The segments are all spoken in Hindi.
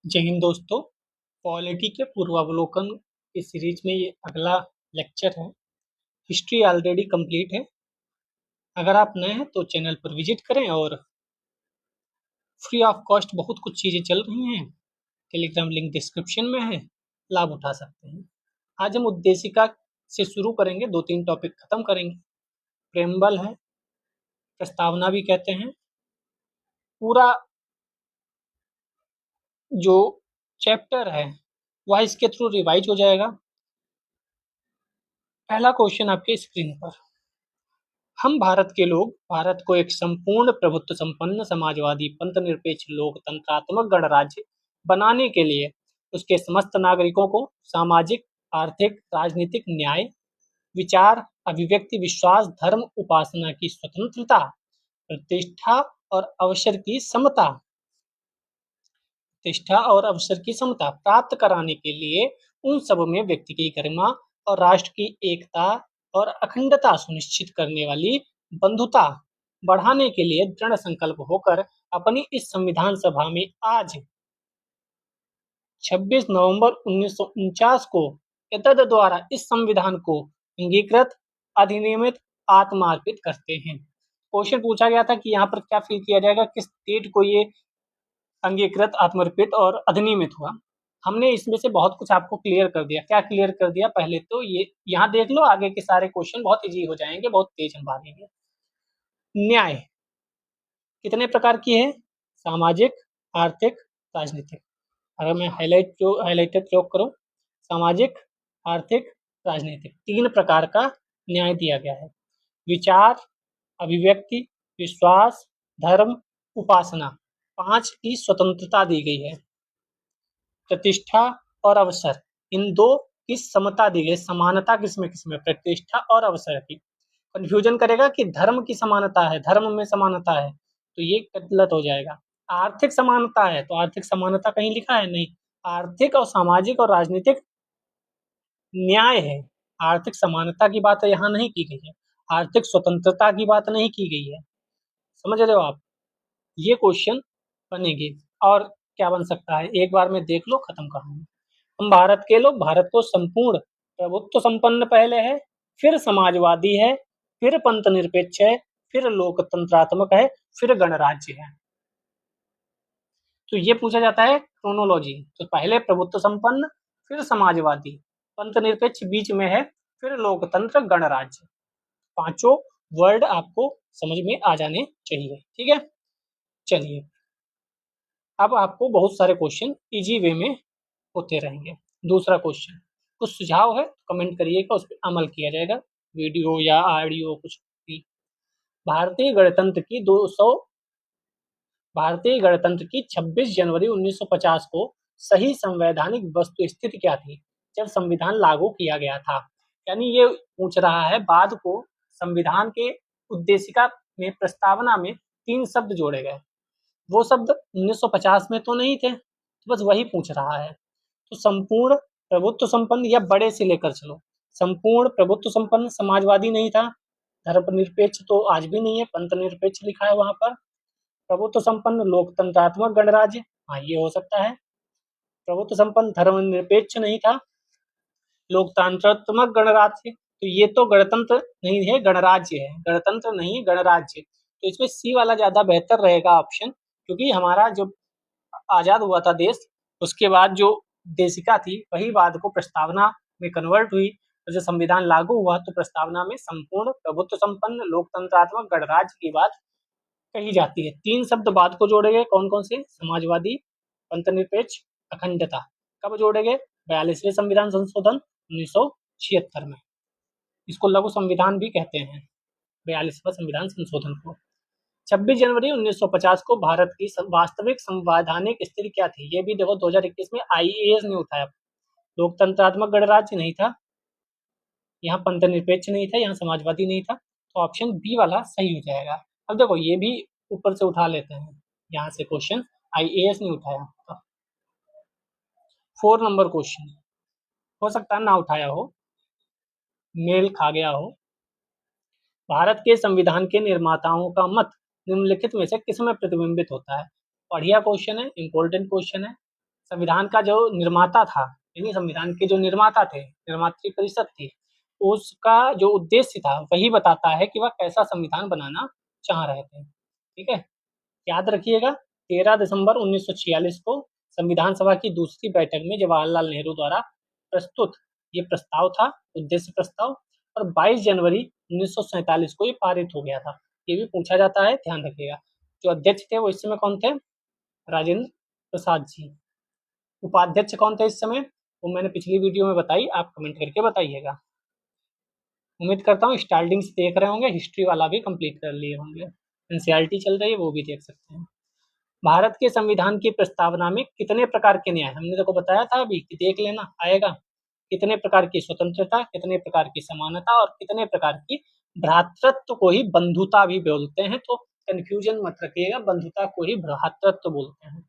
जय हिंद दोस्तों। पॉलिटी के पूर्वावलोकन की सीरीज में ये अगला लेक्चर है। हिस्ट्री ऑलरेडी कंप्लीट है। अगर आप नए हैं तो चैनल पर विजिट करें और फ्री ऑफ कॉस्ट बहुत कुछ चीज़ें चल रही हैं। टेलीग्राम लिंक डिस्क्रिप्शन में है, लाभ उठा सकते हैं। आज हम उद्देशिका से शुरू करेंगे, 2-3 टॉपिक खत्म करेंगे। प्रेम्बल है, प्रस्तावना भी कहते हैं। पूरा जो चैप्टर है वह इसके थ्रू रिवाइज हो जाएगा। पहला क्वेश्चन आपके स्क्रीन पर। हम भारत के लोग भारत को एक संपूर्ण प्रभुत्व संपन्न समाजवादी पंथ निरपेक्ष लोकतंत्रात्मक गणराज्य बनाने के लिए उसके समस्त नागरिकों को सामाजिक, आर्थिक, राजनीतिक न्याय, विचार, अभिव्यक्ति, विश्वास, धर्म, उपासना की स्वतंत्रता, प्रतिष्ठा और अवसर की समता प्राप्त कराने के लिए उन सब में व्यक्ति की गरिमा और राष्ट्र की एकता और अखंडता सुनिश्चित करने वाली बंधुता बढ़ाने के लिए दृढ़ संकल्प होकर अपनी इस संविधान सभा में आज 26 नवंबर 1949 को एतद द्वारा इस संविधान को अंगीकृत, अधिनियमित, आत्मार्पित करते हैं। क्वेश्चन पूछा गया था कि यहाँ पर क्या फिल किया जाएगा, किस डेट को ये अंगीकृत, आत्मर्पित और अधिनियमित हुआ। हमने इसमें से बहुत कुछ आपको क्लियर कर दिया। क्या क्लियर कर दिया? पहले तो ये यहाँ देख लो, आगे के सारे क्वेश्चन बहुत इजी हो जाएंगे, बहुत तेज हम भागेंगे। न्याय कितने प्रकार की है? सामाजिक, आर्थिक, राजनीतिक। अगर मैं हाईलाइटर प्रयोग करूं, सामाजिक, आर्थिक, राजनीतिक, 3 प्रकार का न्याय दिया गया है। विचार, अभिव्यक्ति, विश्वास, धर्म, उपासना, 5 की स्वतंत्रता दी गई है। प्रतिष्ठा और अवसर, इन 2 की समता दी गई, समानता किसमें किसमें? प्रतिष्ठा और अवसर की। कंफ्यूजन करेगा कि धर्म की समानता है, धर्म में समानता है, तो ये गलत हो जाएगा। आर्थिक समानता है, तो आर्थिक समानता कहीं लिखा है? नहीं। आर्थिक और सामाजिक और राजनीतिक न्याय है। आर्थिक समानता की बात यहाँ नहीं की गई है, आर्थिक स्वतंत्रता की बात नहीं की गई है। समझ रहे हो आप? ये क्वेश्चन बनेंगे। और क्या बन सकता है, एक बार में देख लो, खत्म कहानी। हम भारत के लोग भारत को संपूर्ण प्रभुत्व संपन्न पहले है, फिर समाजवादी है, फिर पंथ निरपेक्ष है, फिर लोकतंत्रात्मक है, फिर गणराज्य है। तो ये पूछा जाता है क्रोनोलॉजी। तो पहले प्रभुत्व संपन्न, फिर समाजवादी, पंथ निरपेक्ष बीच में है, फिर लोकतंत्र, गणराज्य। 5 वर्ड आपको समझ में आ जाने चाहिए। ठीक है, चलिए अब आपको बहुत सारे क्वेश्चन इजी वे में होते रहेंगे। दूसरा क्वेश्चन, कुछ सुझाव है कमेंट करिएगा, उस पर अमल किया जाएगा, वीडियो या ऑडियो कुछ भी। भारतीय गणतंत्र की 26 जनवरी 1950 को सही संवैधानिक वस्तुस्थिति क्या थी जब संविधान लागू किया गया था? यानी ये पूछ रहा है, बाद को संविधान के उद्देशिका में, प्रस्तावना में 3 शब्द जोड़े गए, वो शब्द 1950 में तो नहीं थे, तो बस वही पूछ रहा है। तो संपूर्ण प्रभुत्व संपन्न, या बड़े से लेकर चलो, संपूर्ण प्रभुत्व संपन्न समाजवादी नहीं था, धर्मनिरपेक्ष तो आज भी नहीं है, पंथ निरपेक्ष लिखा है वहां पर। प्रभुत्व संपन्न लोकतंत्रात्मक गणराज्य, हाँ ये हो सकता है। प्रभुत्व संपन्न धर्मनिरपेक्ष नहीं था, लोकतंत्रात्मक गणराज्य, तो ये तो गणतंत्र नहीं है, गणराज्य है, गणतंत्र नहीं गणराज्य। तो इसमें सी वाला ज्यादा बेहतर रहेगा ऑप्शन, क्योंकि हमारा जो आजाद हुआ था देश, उसके बाद जो देशिका थी वही बाद को प्रस्तावना में कन्वर्ट हुई, और जब संविधान लागू हुआ तो प्रस्तावना में संपूर्ण प्रभुत्व संपन्न लोकतंत्रात्मक गणराज्य की बात कही जाती है। 3 शब्द बाद को जोड़े गए, कौन कौन से? समाजवादी, पंथनिरपेक्ष, अखंडता। कब जोड़े गए? 42वें संविधान संशोधन 1976 में। इसको लघु संविधान भी कहते हैं, 42वां संविधान संशोधन को। 26 जनवरी 1950 को भारत की वास्तविक संवैधानिक स्थिति क्या थी? ये भी देखो 2021 में IAS ने उठाया। लोकतंत्रात्मक गणराज्य नहीं था, यहाँ पंथनिरपेक्ष नहीं था, यहाँ समाजवादी नहीं था, तो ऑप्शन बी वाला सही हो जाएगा। अब देखो ये भी ऊपर से उठा लेते हैं, यहाँ से क्वेश्चन IAS ने उठाया। 4 नंबर क्वेश्चन हो सकता है ना उठाया हो, मेल खा गया हो। भारत के संविधान के निर्माताओं का मत निम्नलिखित में से किस में प्रतिबिंबित होता है? बढ़िया क्वेश्चन है, इंपॉर्टेंट क्वेश्चन है, संविधान का जो निर्माता था, यानी संविधान के जो निर्माता थे, निर्मात्री परिषद थी, उसका जो उद्देश्य था वही बताता है कि वह कैसा संविधान बनाना चाह रहे थे। ठीक है, याद रखिएगा 13 दिसंबर 1946 को संविधान सभा की दूसरी बैठक में जवाहरलाल नेहरू द्वारा प्रस्तुत ये प्रस्ताव था, उद्देश्य प्रस्ताव, और 22 जनवरी 1947 को ये पारित हो गया था। ये भी पूछा जाता है, ध्यान रखिएगा। जो अध्यक्ष थे वो इस समय कौन थे? राजेंद्र प्रसाद जी। उपाध्यक्ष कौन थे इस समय? वो मैंने पिछली वीडियो में बताई, आप कमेंट करके बताइएगा। उम्मीद करता हूँ स्टार्टिंग से देख रहे होंगे, हिस्ट्री वाला भी कंप्लीट कर लिए होंगे, एनसीईआरटी चल रही है वो भी देख सकते हैं। भारत के संविधान की प्रस्तावना में कितने प्रकार के न्याय, हमने देखो बताया था अभी कि देख लेना आएगा, कितने प्रकार की स्वतंत्रता, कितने प्रकार की समानता और कितने प्रकार की भ्रातृत्व को ही बंधुता भी बोलते हैं, तो कंफ्यूजन मत रखिएगा, बंधुता को ही भ्रातृत्व बोलते हैं।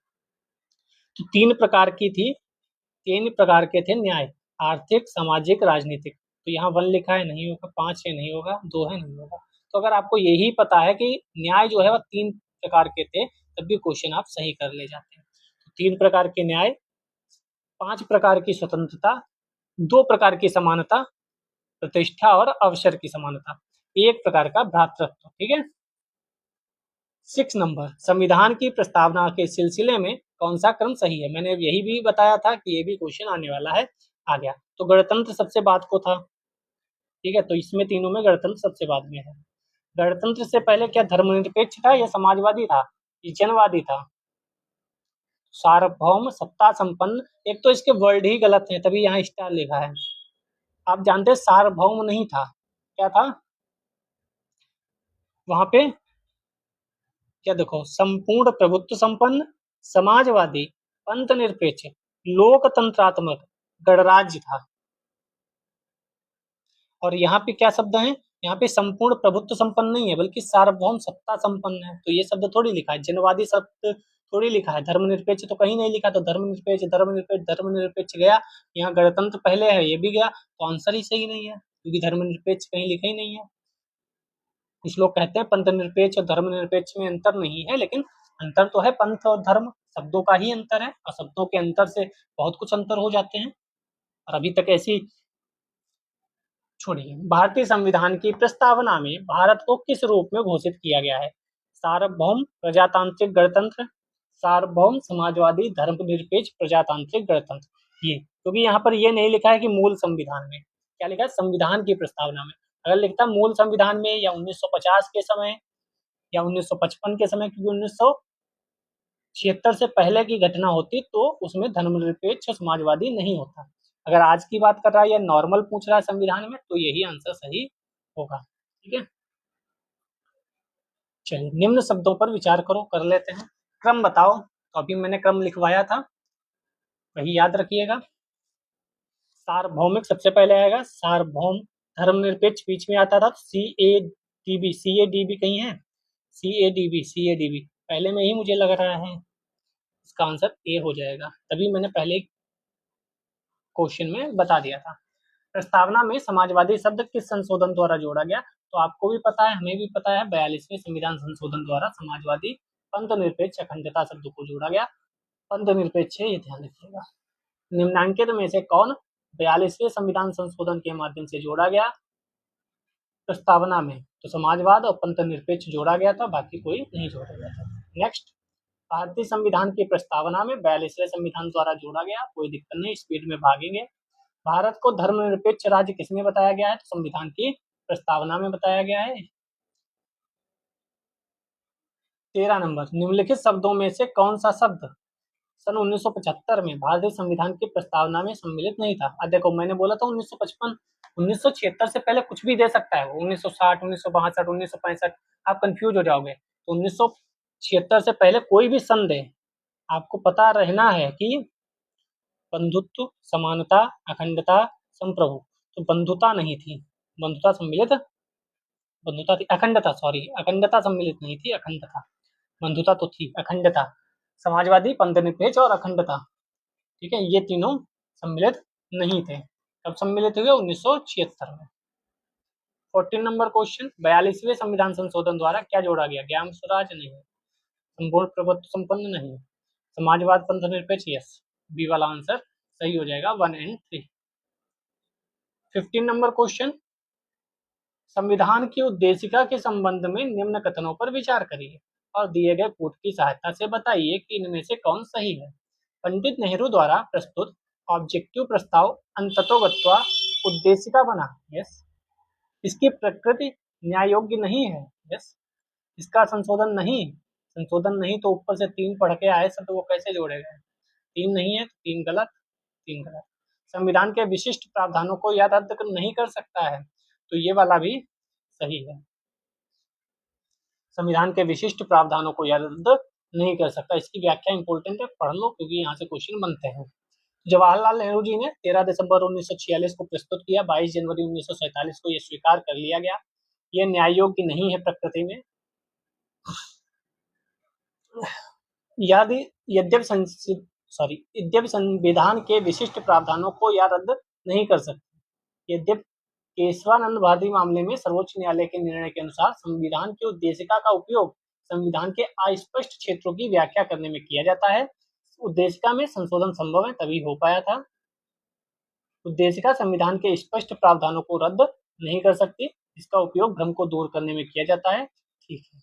तो 3 प्रकार की थी, 3 प्रकार के थे न्याय, आर्थिक, सामाजिक, राजनीतिक। तो यहाँ 1 लिखा है, नहीं होगा, 5 है नहीं होगा, 2 है नहीं होगा। तो अगर आपको यही पता है कि न्याय जो है वह 3 प्रकार के थे, तब भी क्वेश्चन आप सही कर ले जाते हैं। तो 3 प्रकार के न्याय, 5 प्रकार की स्वतंत्रता, 2 प्रकार की समानता, प्रतिष्ठा और अवसर की समानता, 1 प्रकार का भ्रातृत्व। ठीक है। 6 नंबर, संविधान की प्रस्तावना के सिलसिले में कौन सा क्रम सही है? मैंने यही भी बताया था कि ये भी क्वेश्चन आने वाला है, आ गया। तो गणतंत्र सबसे बाद को था। ठीक है, तो इसमें तीनों में गणतंत्र सबसे बाद में है। गणतंत्र से पहले क्या धर्मनिरपेक्ष था या समाजवादी था, ये जनवादी था? सार्वभौम, सत्ता संपन्न, एक तो इसके वर्ड ही गलत है तभी यहाँ स्टार लिखा है। आप जानते हैं सार्वभौम नहीं था, क्या था वहां पे? क्या देखो, संपूर्ण प्रभुत्व संपन्न, समाजवादी, पंथ निरपेक्ष, लोकतंत्रात्मक, गणराज्य था। और यहाँ पे क्या शब्द है? यहाँ पे संपूर्ण प्रभुत्व संपन्न नहीं है बल्कि सार्वभौम सत्ता संपन्न है। तो ये शब्द थोड़ी लिखा है, जनवादी शब्द थोड़ी लिखा है, धर्मनिरपेक्ष तो कहीं नहीं लिखा। तो धर्मनिरपेक्ष धर्मनिरपेक्ष धर्मनिरपेक्ष गया, यहाँ गणतंत्र पहले है, ये भी गया, तो आंसर ही सही नहीं है क्योंकि धर्मनिरपेक्ष कहीं लिखा ही नहीं है। कुछ लोग कहते हैं पंथ निरपेक्ष और धर्मनिरपेक्ष में अंतर नहीं है, लेकिन अंतर तो है, पंथ और धर्म शब्दों का ही अंतर है, और शब्दों के अंतर से बहुत कुछ अंतर हो जाते हैं। और अभी तक ऐसी, छोड़िए। भारतीय संविधान की प्रस्तावना में भारत को किस रूप में घोषित किया गया है? सार्वभौम, प्रजातांत्रिक गणतंत्र, सार्वभौम, समाजवादी, धर्मनिरपेक्ष, प्रजातांत्रिक गणतंत्र। ये क्योंकि यहाँ पर ये नहीं लिखा है कि मूल संविधान में, क्या लिखा है? संविधान की प्रस्तावना में। अगर लिखता मूल संविधान में या 1950 के समय या 1955 के समय, क्योंकि 1976 से पहले की घटना होती तो उसमें धर्मनिरपेक्ष समाजवादी नहीं होता। अगर आज की बात कर रहा है या नॉर्मल पूछ रहा है संविधान में, तो यही आंसर सही होगा। ठीक है, चलिए निम्न शब्दों पर विचार करो, कर लेते हैं। क्रम बताओ, तो अभी मैंने क्रम लिखवाया था, वही याद रखिएगा। सार्वभौमिक सबसे पहले आएगा, सार्वभौम। धर्मनिरपेक्ष बीच में आता था, CADB, CADB कहीं है? CADB, CADB पहले में ही मुझे लग रहा है, इसका आंसर ए हो जाएगा, तभी मैंने पहले क्वेश्चन में बता दिया था। प्रस्तावना में समाजवादी शब्द किस संशोधन द्वारा जोड़ा गया? तो आपको भी पता है, हमें भी पता है, 42वें संविधान संशोधन द्वारा समाजवादी, पंथ निरपेक्ष, अखंडता शब्द को जोड़ा गया। पंथ निरपेक्ष है, ये ध्यान रखिएगा। निम्नांकित में से कौन 42वें संविधान संशोधन के माध्यम से जोड़ा गया प्रस्तावना में? तो समाजवाद और पंथ निरपेक्ष जोड़ा गया था, बाकी कोई नहीं जोड़ा गया था। नेक्स्ट, भारतीय संविधान की प्रस्तावना में 42वें संविधान द्वारा जोड़ा गया, कोई दिक्कत नहीं, स्पीड में भागेंगे। भारत को धर्मनिरपेक्ष राज्य किसमें बताया गया है? तो संविधान की प्रस्तावना में बताया गया है। 13 नंबर, निम्नलिखित शब्दों में से कौन सा शब्द सन 1975 में भारतीय संविधान की प्रस्तावना में सम्मिलित नहीं था? देखो मैंने बोला था 1955, 1976 से पहले कुछ भी दे सकता है, 1960, 1962, 1965, आप कंफ्यूज हो जाओगे। तो 1976 से पहले कोई भी सन दे, आपको पता रहना है कि बंधुत्व, समानता, अखंडता, संप्रभु। तो बंधुता नहीं थी, बंधुता सम्मिलित, बंधुता थी, अखंडता, सॉरी, अखंडता सम्मिलित नहीं थी, अखंडता। बंधुता तो थी, अखंडता। समाजवादी, पंथनिरपेक्ष और अखंडता, ठीक है, ये तीनों सम्मिलित नहीं थे। कब सम्मिलित हुए? 1976 में। 14 नंबर क्वेश्चन, 42वें संविधान संशोधन द्वारा क्या जोड़ा गया? ग्राम स्वराज नहीं, संपूर्ण प्रभुत्व संपन्न नहीं, समाजवाद, पंथनिरपेक्ष, यस। बी वाला आंसर सही हो जाएगा 1 एंड 3। 15 नंबर क्वेश्चन, संविधान की उद्देशिका के संबंध में निम्न कथनों पर विचार करिए और दिए गए कोट की सहायता से बताइए कि इनमें से कौन सही है। पंडित नेहरू द्वारा प्रस्तुत ऑब्जेक्टिव प्रस्ताव अंततोगत्वा उद्देशिका बना। यस। इसकी प्रकृति न्याय योग्य नहीं है। यस। इसका संशोधन नहीं, संशोधन नहीं तो ऊपर से 3 पढ़ के आए सब, तो वो कैसे जोड़ेगा? 3 नहीं है, 3 गलत, 3 गलत। संविधान के विशिष्ट प्रावधानों को यह रद्द नहीं कर सकता है, तो ये वाला भी सही है। संविधान के विशिष्ट प्रावधानों को यह रद्द नहीं कर सकता। इसकी व्याख्या इंपॉर्टेंट है, पढ़ लो क्योंकि यहाँ से क्वेश्चन बनते हैं। जवाहरलाल नेहरू जी ने 13 दिसंबर 1946 को प्रस्तुत किया, 22 जनवरी 1947 को यह स्वीकार कर लिया गया। यह न्याय योग्य नहीं है प्रकृति में। यद्यपि संविधान के विशिष्ट प्रावधानों को यह रद्द नहीं कर सकते। यद्यपि केशवानंद भारती मामले में सर्वोच्च न्यायालय के निर्णय के अनुसार संविधान की उद्देशिका का उपयोग संविधान के अस्पष्ट क्षेत्रों की व्याख्या करने में किया जाता है। उद्देशिका में संशोधन संभव है तभी हो पाया था। उद्देशिका संविधान के स्पष्ट प्रावधानों को रद्द नहीं कर सकती, इसका उपयोग भ्रम को दूर करने में किया जाता है। ठीक है।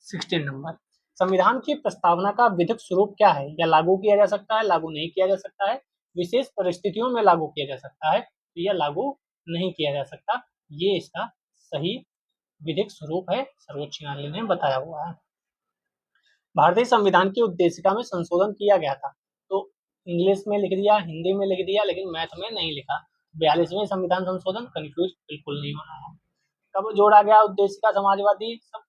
16 नंबर, संविधान की प्रस्तावना का विधिक स्वरूप क्या है? या लागू किया जा सकता है, लागू नहीं किया जा सकता है, विशेष परिस्थितियों में लागू किया जा सकता है, तो यह लागू नहीं किया जा सकता। ये इसका सही विधिक स्वरूप है, सर्वोच्च न्यायालय ने बताया हुआ है। भारतीय संविधान की उद्देशिका में संशोधन किया गया था, तो इंग्लिश में लिख दिया, हिंदी में लिख दिया, लेकिन मैथ में नहीं लिखा। 42वें संविधान संशोधन, कंफ्यूज बिल्कुल नहीं होना है। कब जोड़ा गया उद्देशिका समाजवादी सब?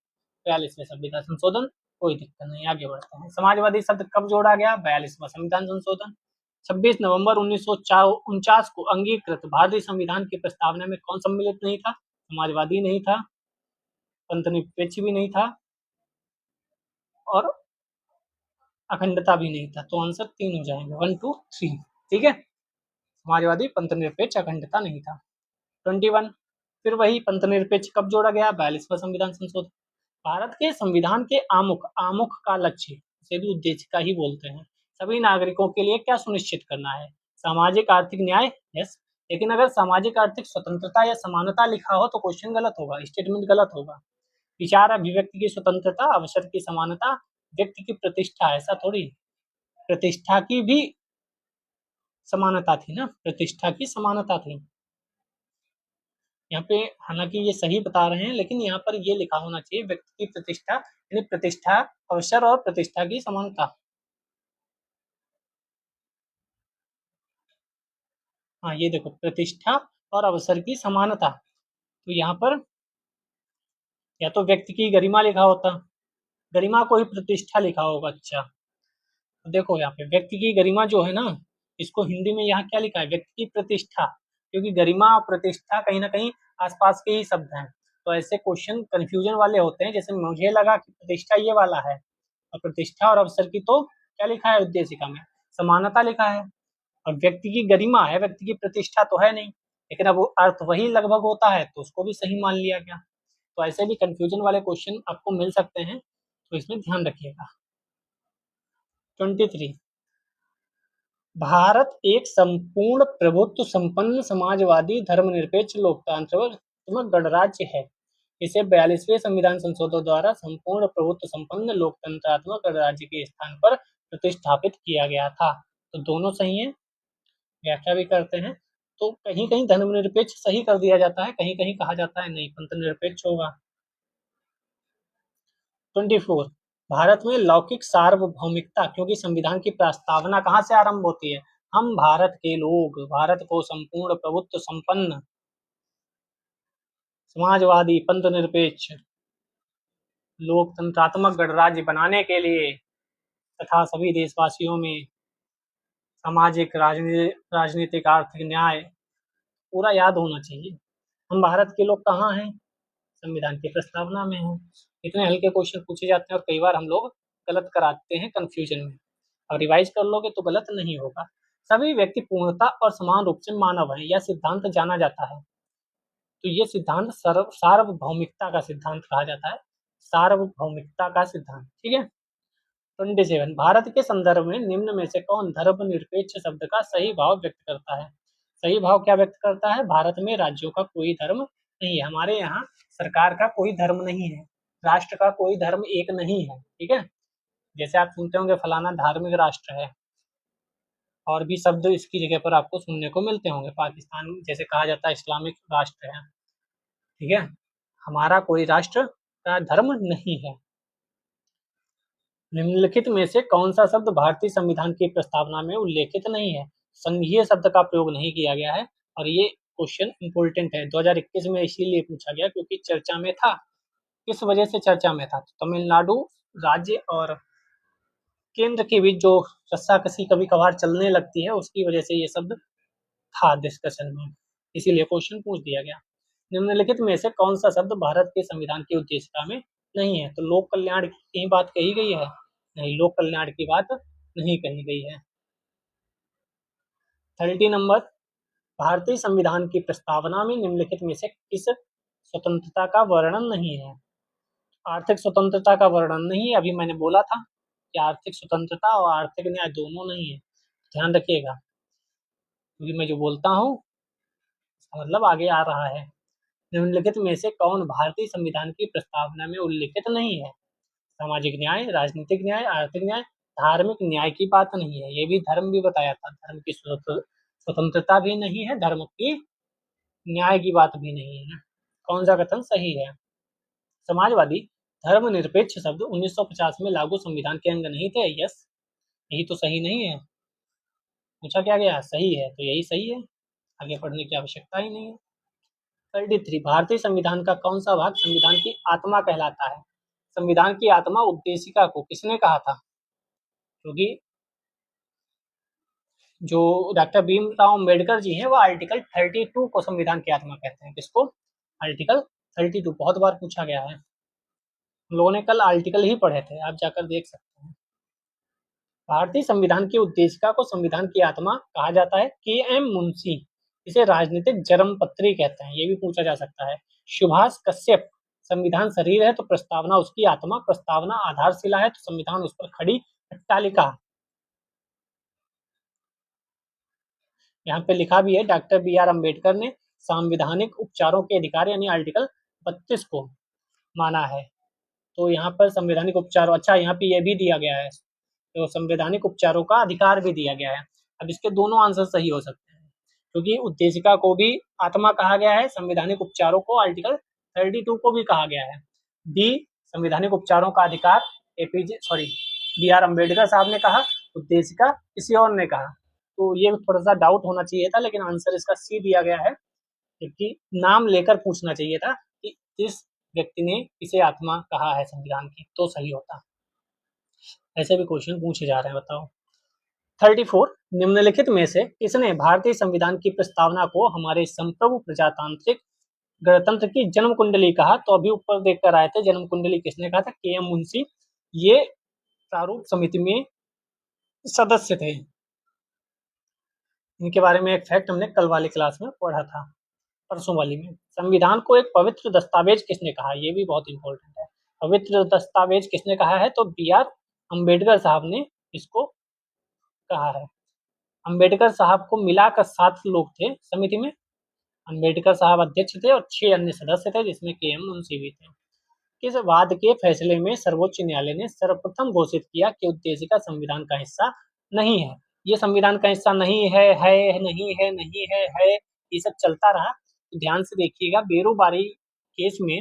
42वें संविधान संशोधन, कोई दिक्कत नहीं, आगे बढ़ते हैं। समाजवादी शब्द कब जोड़ा गया? 42वां संविधान संशोधन। 26 नवंबर 1949 को अंगीकृत भारतीय संविधान की प्रस्तावना में कौन सम्मिलित नहीं था? समाजवादी नहीं था, पंथनिरपेक्ष भी नहीं था और अखंडता भी नहीं था, तो आंसर 3 हो जाएंगे, 1 2 3। ठीक है, समाजवादी, पंथनिरपेक्ष, अखंडता नहीं था। 21, फिर वही पंथनिरपेक्ष कब जोड़ा गया? 42वां संविधान संशोधन। भारत के संविधान के आमुख का लक्ष्य, इसे भी उद्देशिका ही बोलते हैं, सभी नागरिकों के लिए क्या सुनिश्चित करना है? सामाजिक आर्थिक न्याय। यस। लेकिन अगर सामाजिक आर्थिक स्वतंत्रता या समानता लिखा हो तो क्वेश्चन गलत होगा, स्टेटमेंट गलत होगा। विचार अभिव्यक्ति की स्वतंत्रता, अवसर की समानता, व्यक्ति की प्रतिष्ठा, ऐसा थोड़ी। प्रतिष्ठा की भी समानता थी ना, प्रतिष्ठा की समानता थी। यहाँ पे हालांकि ये सही बता रहे हैं, लेकिन यहाँ पर ये लिखा होना चाहिए व्यक्ति की प्रतिष्ठा, यानी प्रतिष्ठा, अवसर और प्रतिष्ठा की समानता। हाँ, ये देखो, प्रतिष्ठा और अवसर की समानता, तो यहाँ पर या तो व्यक्ति की गरिमा लिखा होता, गरिमा को ही प्रतिष्ठा लिखा होगा। अच्छा, तो देखो यहाँ पे व्यक्ति की गरिमा जो है ना, इसको हिंदी में यहाँ क्या लिखा है? व्यक्ति की प्रतिष्ठा, क्योंकि गरिमा और प्रतिष्ठा कहीं ना कहीं आसपास के ही शब्द हैं, तो ऐसे क्वेश्चन कंफ्यूजन वाले होते हैं। जैसे मुझे लगा कि प्रतिष्ठा ये वाला है, और प्रतिष्ठा और अवसर की तो क्या लिखा है उद्देशिका में? समानता लिखा है। और व्यक्ति की गरिमा है, व्यक्ति की प्रतिष्ठा तो है नहीं, लेकिन अब वो अर्थ वही लगभग होता है, तो उसको भी सही मान लिया गया। तो ऐसे भी कंफ्यूजन वाले क्वेश्चन आपको मिल सकते हैं, तो इसमें ध्यान रखिएगा। 23, भारत एक संपूर्ण प्रभुत्व संपन्न समाजवादी धर्मनिरपेक्ष लोकतांत्रिक गणराज्य है। इसे 42वें संविधान संशोधन द्वारा संपूर्ण प्रभुत्व संपन्न लोकतंत्रात्मक गणराज्य के स्थान पर प्रतिष्ठापित किया गया था। तो दोनों सही है, व्याख्या भी करते हैं। तो कहीं कहीं धर्मनिरपेक्ष सही कर दिया जाता है, कहीं कहीं कहा जाता है नहीं, पंथनिरपेक्ष होगा। 24, भारत में लौकिक सार्वभौमिकता, क्योंकि संविधान की प्रस्तावना कहाँ से आरंभ होती है? हम भारत के लोग भारत को संपूर्ण प्रभुत्व संपन्न समाजवादी पंथनिरपेक्ष लोकतंत्रात्मक गणराज्य बनाने के लिए तथा सभी देशवासियों में सामाजिक, राजनीतिक, आर्थिक न्याय पूरा याद होना चाहिए। हम भारत के लोग कहाँ हैं? संविधान की प्रस्तावना में हैं। इतने हल्के क्वेश्चन पूछे जाते हैं और कई बार हम लोग गलत कराते हैं कंफ्यूजन में। अब रिवाइज कर लोगे तो गलत नहीं होगा। सभी व्यक्ति पूर्णता और समान रूप से मानव हैं, यह सिद्धांत जाना जाता है। तो ये सिद्धांत सार्वभौमिकता का सिद्धांत कहा जाता है, सार्वभौमिकता का सिद्धांत। ठीक है, 27 भारत के संदर्भ में निम्न में से कौन धर्मनिरपेक्ष शब्द का सही भाव व्यक्त करता है? सही भाव क्या व्यक्त करता है? भारत में राज्यों का कोई धर्म नहीं है, हमारे यहाँ सरकार का कोई धर्म नहीं है, राष्ट्र का कोई धर्म एक नहीं है, ठीक है। जैसे आप सुनते होंगे फलाना धार्मिक राष्ट्र है, और भी शब्द इसकी जगह पर आपको सुनने को मिलते होंगे। पाकिस्तान जैसे कहा जाता है इस्लामिक राष्ट्र है, ठीक है। हमारा कोई राष्ट्र का धर्म नहीं है। निम्नलिखित में से कौन सा शब्द भारतीय संविधान की प्रस्तावना में उल्लेखित नहीं है? संघीय शब्द का प्रयोग नहीं किया गया है, और ये क्वेश्चन इंपॉर्टेंट है, 2021 में इसीलिए पूछा गया क्योंकि चर्चा में था। किस वजह से चर्चा में था? तमिलनाडु राज्य और केंद्र के बीच जो रस्साकसी कभी कभार चलने लगती है, उसकी वजह से ये शब्द था डिस्कशन में, इसीलिए क्वेश्चन पूछ दिया गया। निम्नलिखित में से कौन सा शब्द भारत के संविधान की उद्देशिका में नहीं है? तो लोक कल्याण की बात कही गई है? नहीं, लोक कल्याण की बात नहीं कही गई है। 30 नंबर, भारतीय संविधान की प्रस्तावना में निम्नलिखित में से किस स्वतंत्रता का वर्णन नहीं है? आर्थिक स्वतंत्रता का वर्णन नहीं है। अभी मैंने बोला था कि आर्थिक स्वतंत्रता और आर्थिक न्याय दोनों नहीं है, ध्यान रखिएगा, क्योंकि मैं जो बोलता हूँ मतलब आगे आ रहा है। निम्नलिखित में से कौन भारतीय संविधान की प्रस्तावना में उल्लेखित नहीं है? सामाजिक न्याय, राजनीतिक न्याय, आर्थिक न्याय, धार्मिक न्याय की बात नहीं है। ये भी धर्म भी बताया था, धर्म की स्वतंत्रता भी नहीं है, धर्म की न्याय की बात भी नहीं है। कौन सा कथन सही है? समाजवादी धर्मनिरपेक्ष शब्द 1950 में लागू संविधान के अंग नहीं थे। यस, यही तो सही नहीं है। पूछा क्या गया? सही है, तो यही सही है, आगे पढ़ने की आवश्यकता ही नहीं है। 33 भारतीय संविधान का कौन सा भाग संविधान की आत्मा कहलाता है? संविधान की आत्मा उद्देशिका को किसने कहा था? क्योंकि जो डॉक्टर भीमराव अम्बेडकर जी हैं वो आर्टिकल 32 को संविधान की आत्मा कहते हैं। किसको? आर्टिकल 32, बहुत बार पूछा गया है, हम लोगों ने कल आर्टिकल ही पढ़े थे, आप जाकर देख सकते हैं। भारतीय संविधान की उद्देशिका को संविधान की आत्मा कहा जाता है। के एम मुंशी इसे राजनीतिक जन्मपत्री कहते हैं, ये भी पूछा जा सकता है। सुभाष कश्यप संविधान शरीर है तो प्रस्तावना उसकी आत्मा, प्रस्तावना आधारशिला है तो संविधान उस पर खड़ी अट्टालिका। यहाँ पे लिखा भी है डॉक्टर बी आर अम्बेडकर ने संवैधानिक उपचारों के अधिकार यानी आर्टिकल 32 को माना है। तो यहाँ पर संवैधानिक उपचार, अच्छा यहाँ पे ये भी दिया गया है, तो संवैधानिक उपचारों का अधिकार भी दिया गया है। अब इसके दोनों आंसर सही हो सकते हैं, क्योंकि उद्देशिका को भी आत्मा कहा गया है, संवैधानिक उपचारों को आर्टिकल 32 को भी कहा गया है। डी संवैधानिक उपचारों का अधिकार APJ sorry B R Ambedkar साहब ने कहा, उद्देशिका किसी और ने कहा। तो ये थोड़ा सा डाउट होना चाहिए था, लेकिन आंसर इसका सी दिया गया है, जबकि नाम लेकर पूछना चाहिए था कि इस व्यक्ति ने इसे आत्मा कहा है संविधान की, तो सही होता। ऐसे भी क्वेश्चन पूछे जा रहे हैं, बताओ। 34 निम्नलिखित में से किसने भारतीय संविधान की प्रस्तावना को हमारे संप्रभु प्रजातांत्रिक गणतंत्र की जन्म कुंडली कहा? तो अभी ऊपर देख कर आए थे, जन्म कुंडली किसने कहा था? के एम मुंशी, ये प्रारूप समिति में सदस्य थे। इनके बारे में एक फैक्ट हमने कल वाली क्लास में पढ़ा था, परसों वाली में। संविधान को एक पवित्र दस्तावेज किसने कहा? ये भी बहुत इंपॉर्टेंट है। पवित्र दस्तावेज किसने कहा है? तो बी आर अम्बेडकर साहब ने इसको कहा है। अम्बेडकर साहब को मिलाकर 7 लोग थे समिति में, अम्बेडकर साहब अध्यक्ष थे और 6 अन्य सदस्य थे, जिसमें के एम मुंशी भी थे। किस वाद के फैसले में सर्वोच्च न्यायालय ने सर्वप्रथम घोषित किया कि उद्देशिका संविधान का हिस्सा नहीं है? ये संविधान का हिस्सा नहीं है, नहीं है, नहीं है, ये सब चलता रहा। तो ध्यान से देखिएगा, बेरोबारी केस में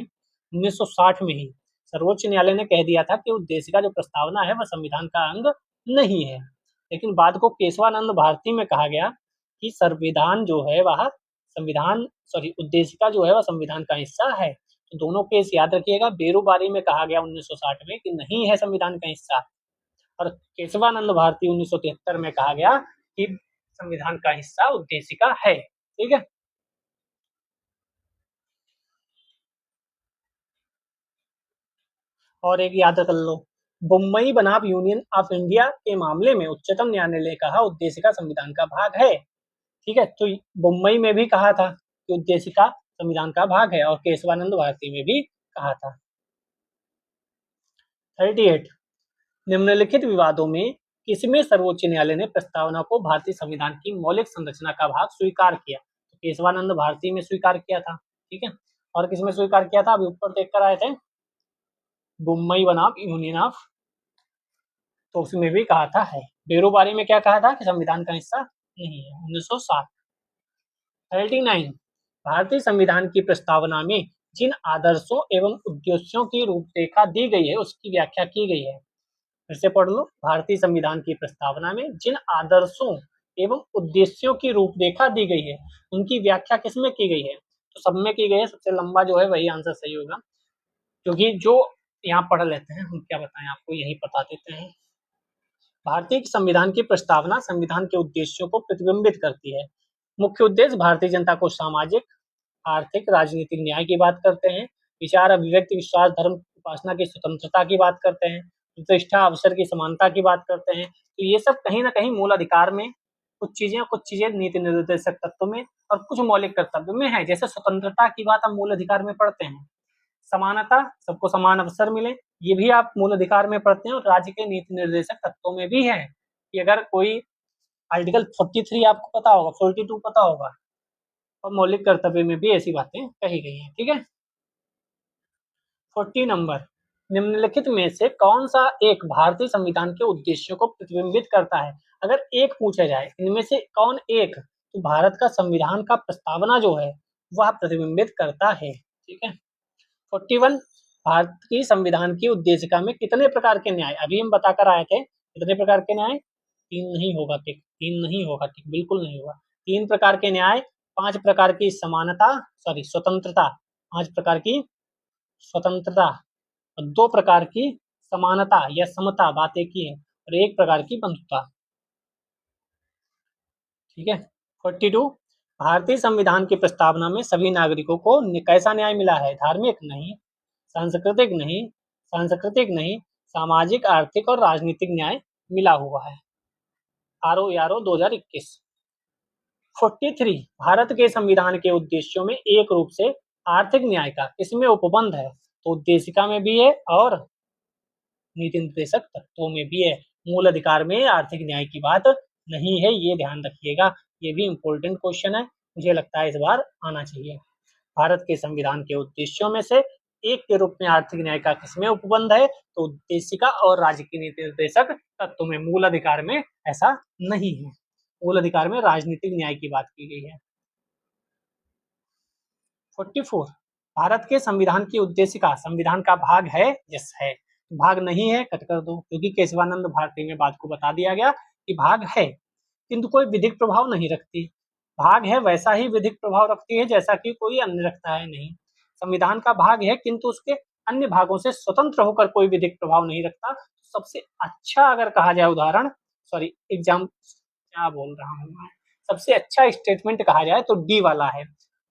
1960 में ही सर्वोच्च न्यायालय ने कह दिया था कि उद्देशिका जो प्रस्तावना है वह संविधान का अंग नहीं है, लेकिन बाद को केशवानंद भारती में कहा गया कि संविधान जो है वह उद्देशिका जो है वह संविधान का हिस्सा है। तो दोनों केस याद रखिएगा, बेरोबारी में कहा गया 1960 में कि नहीं है संविधान का हिस्सा, और केशवानंद भारती 1973 में कहा गया कि संविधान का हिस्सा उद्देशिका है। ठीक है, और एक याद कर लो, मुंबई बनाम यूनियन ऑफ इंडिया के मामले में उच्चतम न्यायालय ने कहा उद्देशिका संविधान का भाग है। ठीक है, तो मुंबई में भी कहा था कि उद्देशिका संविधान का भाग है, और केशवानंद भारती में भी कहा था। 38 निम्नलिखित विवादों में किसमें सर्वोच्च न्यायालय ने प्रस्तावना को भारतीय संविधान की मौलिक संरचना का भाग स्वीकार किया? तो केशवानंद भारती में स्वीकार किया था, ठीक है। और किसमें स्वीकार किया था? अभी ऊपर देख कर आए थे, बुम्बई बनाम यूनियन ऑफ, तो उसमें भी कहा था है। बेरोबारी में क्या कहा था कि संविधान का हिस्सा नहीं है, 1960। 39 भारतीय संविधान की प्रस्तावना में जिन आदर्शों एवं उद्देश्यों की रूपरेखा दी गई है उसकी व्याख्या की गई है। फिर से पढ़ लो। भारतीय संविधान की प्रस्तावना में जिन आदर्शों एवं उद्देश्यों की रूपरेखा दी गई है उनकी व्याख्या किसमें की गई है? तो सब में की गई है। सबसे लंबा जो है वही आंसर सही होगा, क्योंकि जो यहाँ पढ़ लेते हैं हम क्या बताएं आपको, यही बता देते हैं। भारतीय संविधान की प्रस्तावना संविधान के उद्देश्यों को प्रतिबिंबित करती है। मुख्य उद्देश्य भारतीय जनता को सामाजिक, आर्थिक, राजनीतिक न्याय की बात करते हैं। विचार, अभिव्यक्ति, विश्वास, धर्म, उपासना की स्वतंत्रता की बात करते हैं। प्रतिष्ठा, अवसर की समानता की बात करते हैं। तो ये सब कहीं ना कहीं मूल अधिकार में कुछ चीजें नीति निर्देशक तत्व में और कुछ मौलिक कर्तव्य में है। जैसे स्वतंत्रता की बात हम मूल अधिकार में पढ़ते हैं, समानता, सबको समान अवसर मिले, ये भी आप मूल अधिकार में पढ़ते हैं। और राज्य के नीति निर्देशक तत्वों में भी है कि अगर कोई आर्टिकल 43 आपको पता होगा, 42 पता होगा, और मौलिक कर्तव्य में भी ऐसी बातें कही गई हैं, ठीक है। 40 नंबर, निम्नलिखित में से कौन सा एक भारतीय संविधान के उद्देश्यों को प्रतिबिंबित करता है? अगर एक पूछा जाए इनमें से कौन एक, तो भारत का संविधान का प्रस्तावना जो है वह प्रतिबिंबित करता है, ठीक है। 41 भारत की संविधान की उद्देशिका में कितने प्रकार के न्याय, अभी हम बताकर आए थे कितने प्रकार के न्याय, तीन नहीं होगा, ठीक, तीन नहीं होगा, ठीक, बिल्कुल नहीं होगा। 3 प्रकार के न्याय, 5 प्रकार की समानता, सॉरी स्वतंत्रता, 5 प्रकार की स्वतंत्रता, और 2 प्रकार की समानता या समता, बात एक ही है, और 1 प्रकार की बंधुता, ठीक है। 42 भारतीय संविधान की प्रस्तावना में सभी नागरिकों को कैसा न्याय मिला है? धार्मिक नहीं, सांस्कृतिक नहीं, सामाजिक, आर्थिक और राजनीतिक न्याय मिला हुआ है। आरओ यारो 2021। 43 भारत के संविधान के उद्देश्यों में एक रूप से आर्थिक न्याय का इसमें उपबंध है, तो उद्देशिका में भी है और नीति निर्देशक तत्वों में भी है। मूल अधिकार में आर्थिक न्याय की बात नहीं है, ये ध्यान रखिएगा। ये भी इम्पोर्टेंट क्वेश्चन है, मुझे लगता है इस बार आना चाहिए। भारत के संविधान के उद्देश्यों में से एक के रूप में आर्थिक न्याय का किसमें उपबंध है? तो उद्देशिका और राज्य के नीति निर्देशक तत्व में। मूल अधिकार में ऐसा नहीं है, मूल अधिकार में राजनीतिक न्याय की बात की गई है। 44 भारत के संविधान की उद्देशिका संविधान का भाग है? यस है। भाग नहीं है कट कर दो, क्योंकि केशवानंद भारती में बात को बता दिया गया कि भाग है किंतु कोई विधिक प्रभाव नहीं रखती। भाग है वैसा ही विधिक प्रभाव रखती है जैसा कि कोई अन्य रखता है, नहीं। संविधान का भाग है किंतु उसके अन्य भागों से स्वतंत्र होकर कोई विधिक प्रभाव नहीं रखता। सबसे अच्छा अगर कहा जाए उदाहरण, सॉरी एग्जाम क्या बोल रहा हूँ मैं, सबसे अच्छा स्टेटमेंट कहा जाए तो डी वाला है।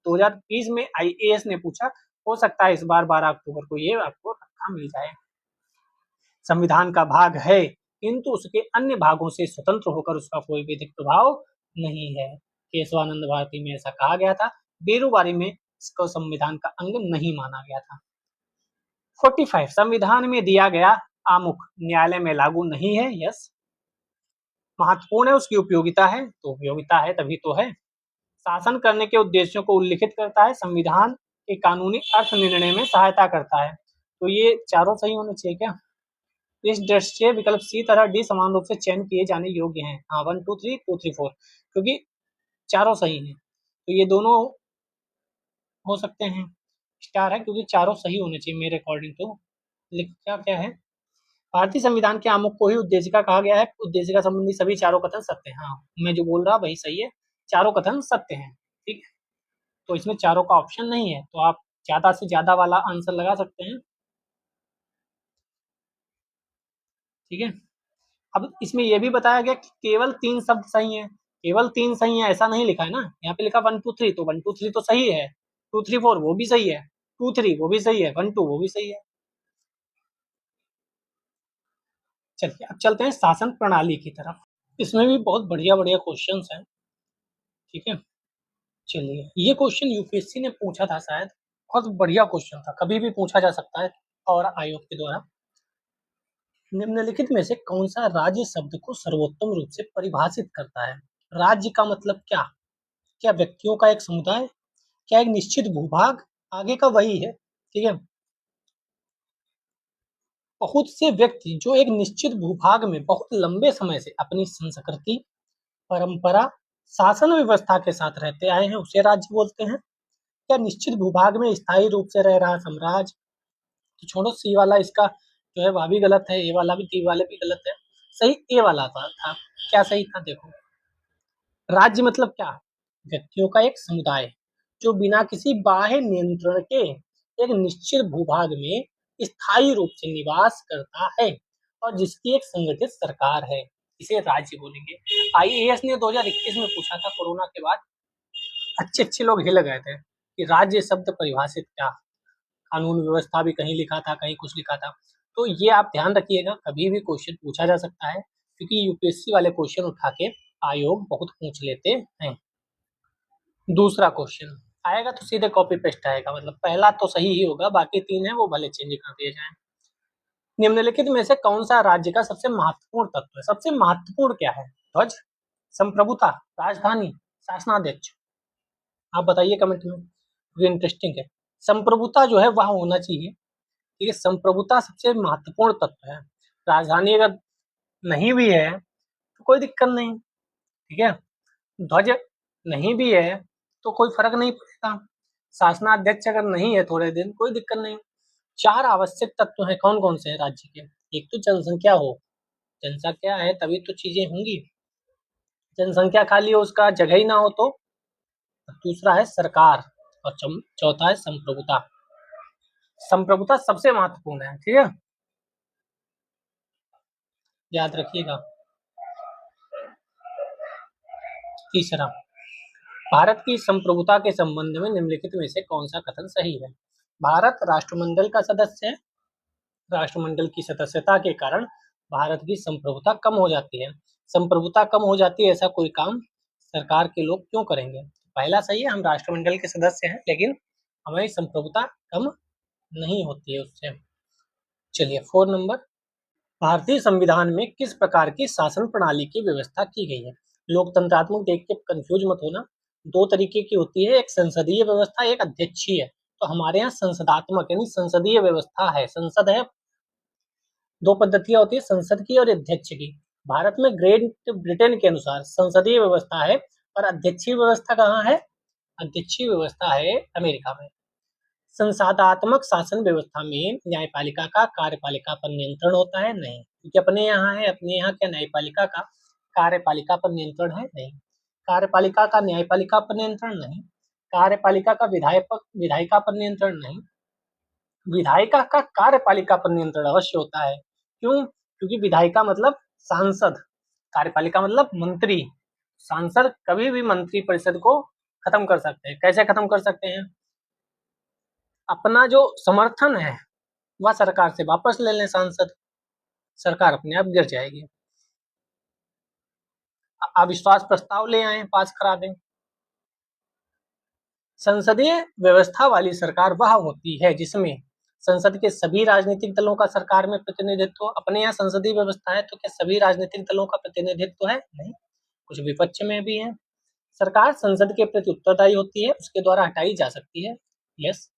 2020 में आईएएस ने पूछा, हो सकता है इस बार 12 अक्टूबर को ये आपको रखा मिल जाए। संविधान का भाग है किंतु उसके अन्य भागों से स्वतंत्र होकर उसका कोई विधिक प्रभाव नहीं है। केशवानंद भारती में ऐसा कहा गया था। बेरुबारी में इसको संविधान का अंग नहीं माना गया था। 45 संविधान में दिया गया आमुख न्यायालय में लागू नहीं है? यस। महत्वपूर्ण है, उसकी उपयोगिता है, तो उपयोगिता है तभी तो है। शासन करने के उद्देश्यों को उल्लिखित करता है, संविधान के कानूनी अर्थ निर्णय में सहायता करता है। तो ये चारों सही होने चाहिए क्या? इस दृष्टि से विकल्प सी तरह डी समान रूप से चयन किए जाने योग्य हैं। हाँ, 1 2 3 2 3 4, क्योंकि चारों सही हैं, तो ये दोनों हो सकते हैं। स्टार है क्योंकि चारों सही होने चाहिए मेरे अकॉर्डिंग। तो लिखा क्या है? भारतीय संविधान के आमुख को ही उद्देशिका कहा गया है। उद्देशिका संबंधी सभी चारों कथन सत्य हैं। हाँ, मैं जो बोल रहा वही सही है, चारों कथन सत्य हैं, ठीक है। तो इसमें चारों का ऑप्शन नहीं है, तो आप ज्यादा से ज्यादा वाला आंसर लगा सकते हैं, ठीक है। अब इसमें यह भी बताया गया कि केवल 3 शब्द सही हैं, केवल 3 सही है ऐसा नहीं लिखा है ना। यहाँ पे लिखा 1 2 3, तो 1 2 3 तो सही है, 2 3 4 वो भी सही है, 2 3 वो भी सही है, 1 2 वो भी सही है। चलिए अब चलते हैं शासन प्रणाली की तरफ। इसमें भी बहुत बढ़िया बढ़िया क्वेश्चंस हैं, ठीक है। चलिए, ये क्वेश्चन यूपीएससी ने पूछा था शायद, बहुत बढ़िया क्वेश्चन था, कभी भी पूछा जा सकता है और आयोग के द्वारा। निम्नलिखित में से कौन सा राज्य शब्द को सर्वोत्तम रूप से परिभाषित करता है? राज्य का मतलब क्या? क्या व्यक्तियों का एक समुदाय? क्या एक निश्चित भूभाग? आगे का वही है, ठीक है। बहुत से व्यक्ति जो एक निश्चित भूभाग में बहुत लंबे समय से अपनी संस्कृति, परंपरा, शासन व्यवस्था के साथ रहते आए हैं उसे राज्य बोलते हैं। क्या निश्चित भूभाग में स्थायी रूप से रह रहा साम्राज्य? तो छोड़ो, सी वाला इसका जो है वह भी गलत है, ए वाला भी, डी वाले भी गलत है। सही ए वाला था। क्या सही था देखो। राज्य मतलब क्या? व्यक्तियों का एक समुदाय जो बिना किसी बाह्य नियंत्रण के एक निश्चित भूभाग में स्थायी रूप से निवास करता है और जिसकी एक संगठित सरकार है, इसे राज्य बोलेंगे। आईएएस ने 2021 में पूछा था कोरोना के बाद, अच्छे लोग हिल गए थे कि राज्य शब्द परिभाषित क्या, कानून व्यवस्था भी कहीं लिखा था, कहीं कुछ लिखा था। तो ये आप ध्यान रखिएगा, कभी भी क्वेश्चन पूछा जा सकता है, क्योंकि यूपीएससी वाले क्वेश्चन उठा के आयोग बहुत पूछ लेते हैं। दूसरा क्वेश्चन आएगा तो सीधे कॉपी पेस्ट आएगा, मतलब पहला तो सही ही होगा, बाकी 3 है वो भले चेंज कर दिए जाए। निम्नलिखित में से कौन सा राज्य का सबसे महत्वपूर्ण तत्व है? सबसे महत्वपूर्ण क्या है? ध्वज, संप्रभुता, राजधानी, शासनाध्यक्ष? आप बताइए कमेंट में, ये इंटरेस्टिंग है। संप्रभुता जो है वह होना चाहिए, ठीक है। संप्रभुता सबसे महत्वपूर्ण तत्व है। राजधानी अगर नहीं भी है तो कोई दिक्कत नहीं, ठीक है। ध्वज नहीं भी है तो कोई फर्क नहीं पड़ेगा। शासनाध्यक्ष अगर नहीं है थोड़े दिन, कोई दिक्कत नहीं। 4 आवश्यक तत्व हैं, कौन कौन से हैं राज्य के? एक तो जनसंख्या हो, जनसंख्या है तभी तो चीजें होंगी। जनसंख्या खाली हो, उसका जगह ही ना हो तो। दूसरा है सरकार और चौथा है संप्रभुता। संप्रभुता सबसे महत्वपूर्ण है, ठीक है, याद रखिएगा। तीसरा, भारत की संप्रभुता के संबंध में निम्नलिखित में से कौन सा कथन सही है? भारत राष्ट्रमंडल का सदस्य है। राष्ट्रमंडल की सदस्यता के कारण भारत की संप्रभुता कम हो जाती है। संप्रभुता कम हो जाती है, ऐसा कोई काम सरकार के लोग क्यों करेंगे? पहला सही है, हम राष्ट्रमंडल के सदस्य हैं लेकिन हमारी संप्रभुता कम नहीं होती है उससे। चलिए 4 नंबर, भारतीय संविधान में किस प्रकार की शासन प्रणाली की व्यवस्था की गई है? लोकतंत्रात्मक देख के कंफ्यूज मत होना, 2 तरीके की होती है, एक संसदीय व्यवस्था, एक अध्यक्षीय। तो हमारे यहाँ संसदात्मक यानी संसदीय व्यवस्था है, संसद है। 2 पद्धतियां होती है, संसद की और अध्यक्ष की। भारत में ग्रेट ब्रिटेन के अनुसार संसदीय व्यवस्था है और अध्यक्षीय व्यवस्था कहाँ है? अध्यक्षीय व्यवस्था है अमेरिका में। संसदात्मक शासन व्यवस्था में न्यायपालिका का कार्यपालिका पर नियंत्रण होता है? नहीं, क्योंकि अपने यहाँ है, अपने यहाँ क्या न्यायपालिका का कार्यपालिका पर नियंत्रण है? नहीं। कार्यपालिका का न्यायपालिका पर नियंत्रण नहीं। कार्यपालिका का विधायिका पर नियंत्रण नहीं। विधायिका का कार्यपालिका पर नियंत्रण अवश्य होता है। क्यों? क्योंकि विधायिका मतलब सांसद, कार्यपालिका मतलब मंत्री। सांसद कभी भी मंत्री परिषद को खत्म कर सकते हैं। कैसे खत्म कर सकते हैं? अपना जो समर्थन है वह सरकार से वापस ले लें सांसद, सरकार अपने आप गिर जाएगी। अविश्वास प्रस्ताव ले आए, पास करा दें। संसदीय व्यवस्था वाली सरकार वह होती है जिसमें संसद के सभी राजनीतिक दलों का सरकार में प्रतिनिधित्व। अपने यहाँ संसदीय व्यवस्था है तो क्या सभी राजनीतिक दलों का प्रतिनिधित्व है? नहीं, कुछ विपक्ष में भी है। सरकार संसद के प्रति उत्तरदायी होती है, उसके द्वारा हटाई जा सकती है। यस,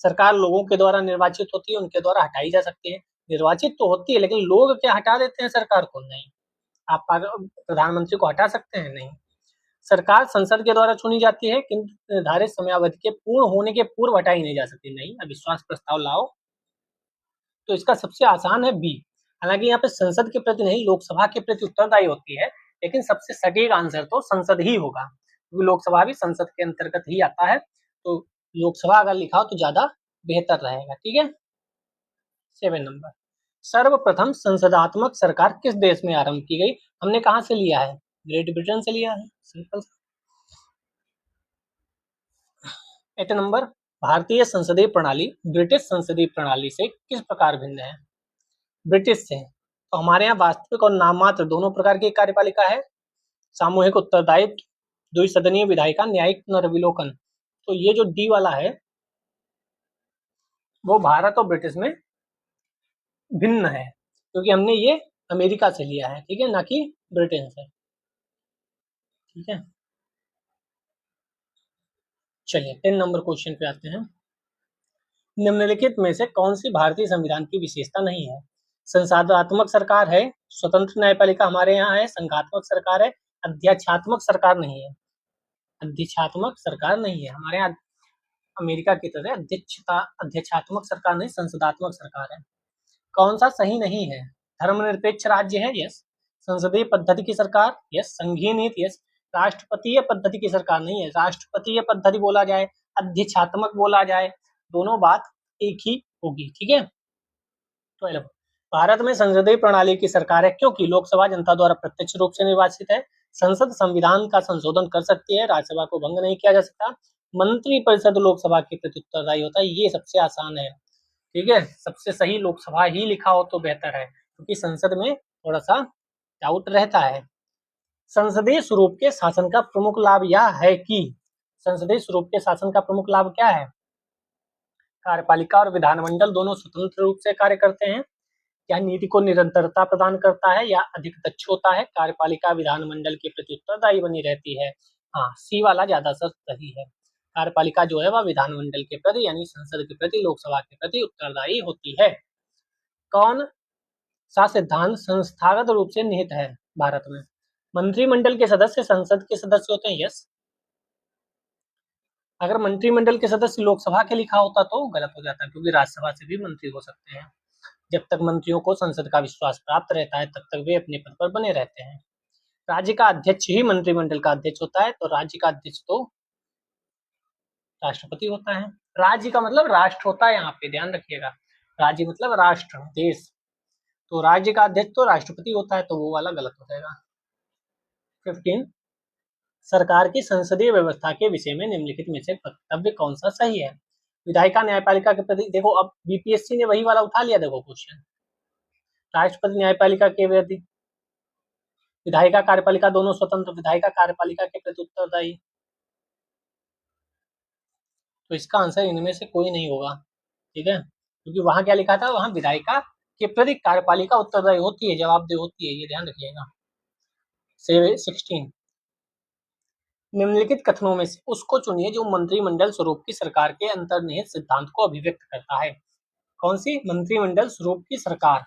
सरकार लोगों के द्वारा निर्वाचित होती है, उनके द्वारा हटाई जा सकती है। निर्वाचित तो होती है लेकिन लोग क्या हटा देते हैं सरकार को? नहीं। आप प्रधानमंत्री को हटा सकते हैं? नहीं। सरकार संसद के द्वारा चुनी जाती है किंतु निर्धारित समयावधि के पूर्ण होने के पूर्व हटाई नहीं जा सकती। नहीं, अविश्वास प्रस्ताव लाओ। तो इसका सबसे आसान है बी। हालांकि यहाँ पे संसद के प्रति नहीं, लोकसभा के प्रति उत्तरदायी होती है, लेकिन सबसे सटीक आंसर तो संसद ही होगा, क्योंकि लोकसभा भी संसद के अंतर्गत ही आता है। तो लोकसभा अगर लिखा हो तो ज्यादा बेहतर रहेगा, ठीक है। 7 नंबर, सर्वप्रथम संसदात्मक सरकार किस देश में आरंभ की गई? हमने कहाँ से लिया है? ग्रेट ब्रिटेन से लिया है, सिंपल। 8 नंबर, भारतीय संसदीय प्रणाली ब्रिटिश संसदीय प्रणाली से किस प्रकार भिन्न है? ब्रिटिश से तो हमारे यहाँ वास्तविक और नाममात्र दोनों प्रकार की कार्यपालिका है। सामूहिक उत्तरदायित्व, द्विसदनीय विधायिका, न्यायिक पुनर्विलोकन। तो ये जो डी वाला है वो भारत और ब्रिटिश में भिन्न है। क्योंकि हमने ये अमेरिका से लिया है, ठीक है, ना कि ब्रिटेन से। ठीक है, चलिए 10 नंबर क्वेश्चन पे आते हैं। निम्नलिखित में से कौन सी भारतीय संविधान की विशेषता नहीं है? संसदात्मक सरकार है, स्वतंत्र न्यायपालिका हमारे यहाँ है, संघात्मक सरकार है, अध्यक्षात्मक सरकार नहीं है। अध्यक्षात्मक सरकार नहीं है हमारे यहाँ, अमेरिका की तरह अध्यक्षात्मक सरकार नहीं, संसदात्मक सरकार है। कौन सा सही नहीं है? धर्मनिरपेक्ष राज्य है, यस। संसदीय पद्धति की सरकार, यस। संघीय नीति, यस। राष्ट्रपतीय पद्धति की सरकार नहीं है। राष्ट्रपतीय पद्धति बोला जाए, अध्यक्षात्मक बोला जाए, दोनों बात एक ही होगी, ठीक है। 12 भारत में संसदीय प्रणाली की सरकार है क्योंकि लोकसभा जनता द्वारा प्रत्यक्ष रूप से निर्वाचित है। संसद संविधान का संशोधन कर सकती है, राज्यसभा को भंग नहीं किया जा सकता। मंत्रिपरिषद लोकसभा के प्रति उत्तरदायी होता है, ये सबसे आसान है, ठीक है। सबसे सही लोकसभा ही लिखा हो तो बेहतर है, क्योंकि संसद में थोड़ा सा डाउट रहता है। संसदीय स्वरूप के शासन का प्रमुख लाभ यह है कि संसदीय स्वरूप के शासन का प्रमुख लाभ क्या है? कार्यपालिका और विधानमंडल दोनों स्वतंत्र रूप से कार्य करते हैं। यह नीति को निरंतरता प्रदान करता है या अधिक दक्ष होता है। कार्यपालिका विधानमंडल के प्रति उत्तरदायी बनी रहती है। हाँ, सी वाला ज्यादा सही है। कार्यपालिका जो है वह विधानमंडल के प्रति यानी संसद के प्रति, लोकसभा के प्रति उत्तरदायी होती है। कौन सा सिद्धांत संस्थागत रूप से निहित है भारत में? मंत्रिमंडल के सदस्य संसद के सदस्य होते हैं, यस। अगर मंत्रिमंडल के सदस्य लोकसभा के लिखा होता तो गलत हो जाता, क्योंकि राज्यसभा से भी मंत्री हो सकते हैं। जब तक मंत्रियों को संसद का विश्वास प्राप्त रहता है तब तक वे अपने पद पर बने रहते हैं। राज्य का अध्यक्ष ही मंत्रिमंडल का अध्यक्ष होता है, तो राज्य का अध्यक्ष तो राष्ट्रपति होता है। राज्य का मतलब राष्ट्र होता है, यहाँ पे ध्यान रखिएगा। राज्य मतलब राष्ट्र, देश, तो राज्य का अध्यक्ष तो राष्ट्रपति होता है, तो वो वाला गलत हो जाएगा। 15 सरकार की संसदीय व्यवस्था के विषय में निम्नलिखित में से वक्तव्य कौन सा सही है? विधायिका न्यायपालिका के प्रति, देखो अब बीपीएससी ने वही वाला उठा लिया, देखो क्वेश्चन। राष्ट्रपति न्यायपालिका के प्रति, विधायिका कार्यपालिका दोनों स्वतंत्र, विधायिका कार्यपालिका के प्रति उत्तरदायी, तो इसका आंसर इनमें से कोई नहीं होगा, ठीक है, क्योंकि वहां क्या लिखा था, वहां विधायिका के प्रति कार्यपालिका उत्तरदायी होती है, जवाबदेह होती है, ये ध्यान रखिएगा। 16 निम्नलिखित कथनों में से उसको चुनिए जो मंत्रिमंडल स्वरूप की सरकार के अंतर्निहित सिद्धांत को अभिव्यक्त करता है। कौन सी? मंत्रिमंडल स्वरूप की सरकार।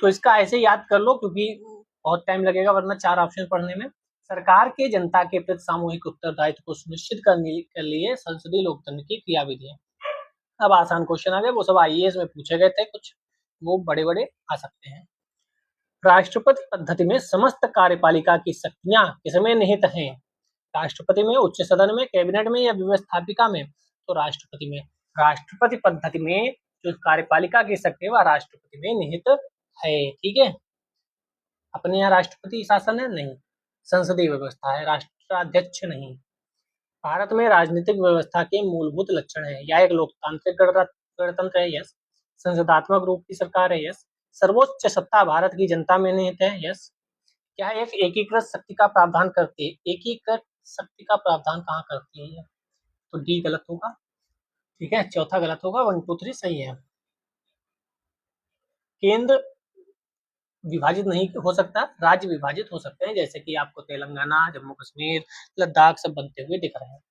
तो इसका ऐसे याद कर लो, क्योंकि बहुत टाइम लगेगा वरना 4 ऑप्शन पढ़ने में। सरकार के जनता के प्रति सामूहिक उत्तरदायित्व को सुनिश्चित करने के लिए संसदीय लोकतंत्र की क्रियाविधि है। अब आसान क्वेश्चन आ गए, वो सब आईएएस में पूछे गए थे, कुछ वो बड़े बड़े आ सकते हैं। राष्ट्रपति पद्धति में समस्त कार्यपालिका की शक्तियां किसमें निहित हैं? राष्ट्रपति में, उच्च सदन में, कैबिनेट में या व्यवस्थापिका में? तो राष्ट्रपति में। राष्ट्रपति पद्धति में जो कार्यपालिका की शक्ति है वह राष्ट्रपति में निहित है, ठीक है। अपने यहाँ राष्ट्रपति शासन है नहीं, संसदीय व्यवस्था है, राष्ट्राध्यक्ष नहीं। भारत में राजनीतिक व्यवस्था के मूलभूत लक्षण है, या एक लोकतांत्रिक गणतंत्र है, यस। संसदात्मक रूप की सरकार है, यस। सर्वोच्च सत्ता भारत की जनता में निहित है, यस। क्या एक एकीकृत शक्ति का प्रावधान करती है? एकीकृत शक्ति का प्रावधान कहाँ करती है? तो डी गलत होगा, ठीक है, चौथा गलत होगा, 1 2 3 सही है। केंद्र विभाजित नहीं हो सकता, राज्य विभाजित हो सकते हैं, जैसे कि आपको तेलंगाना, जम्मू कश्मीर, लद्दाख सब बनते हुए दिख रहे हैं।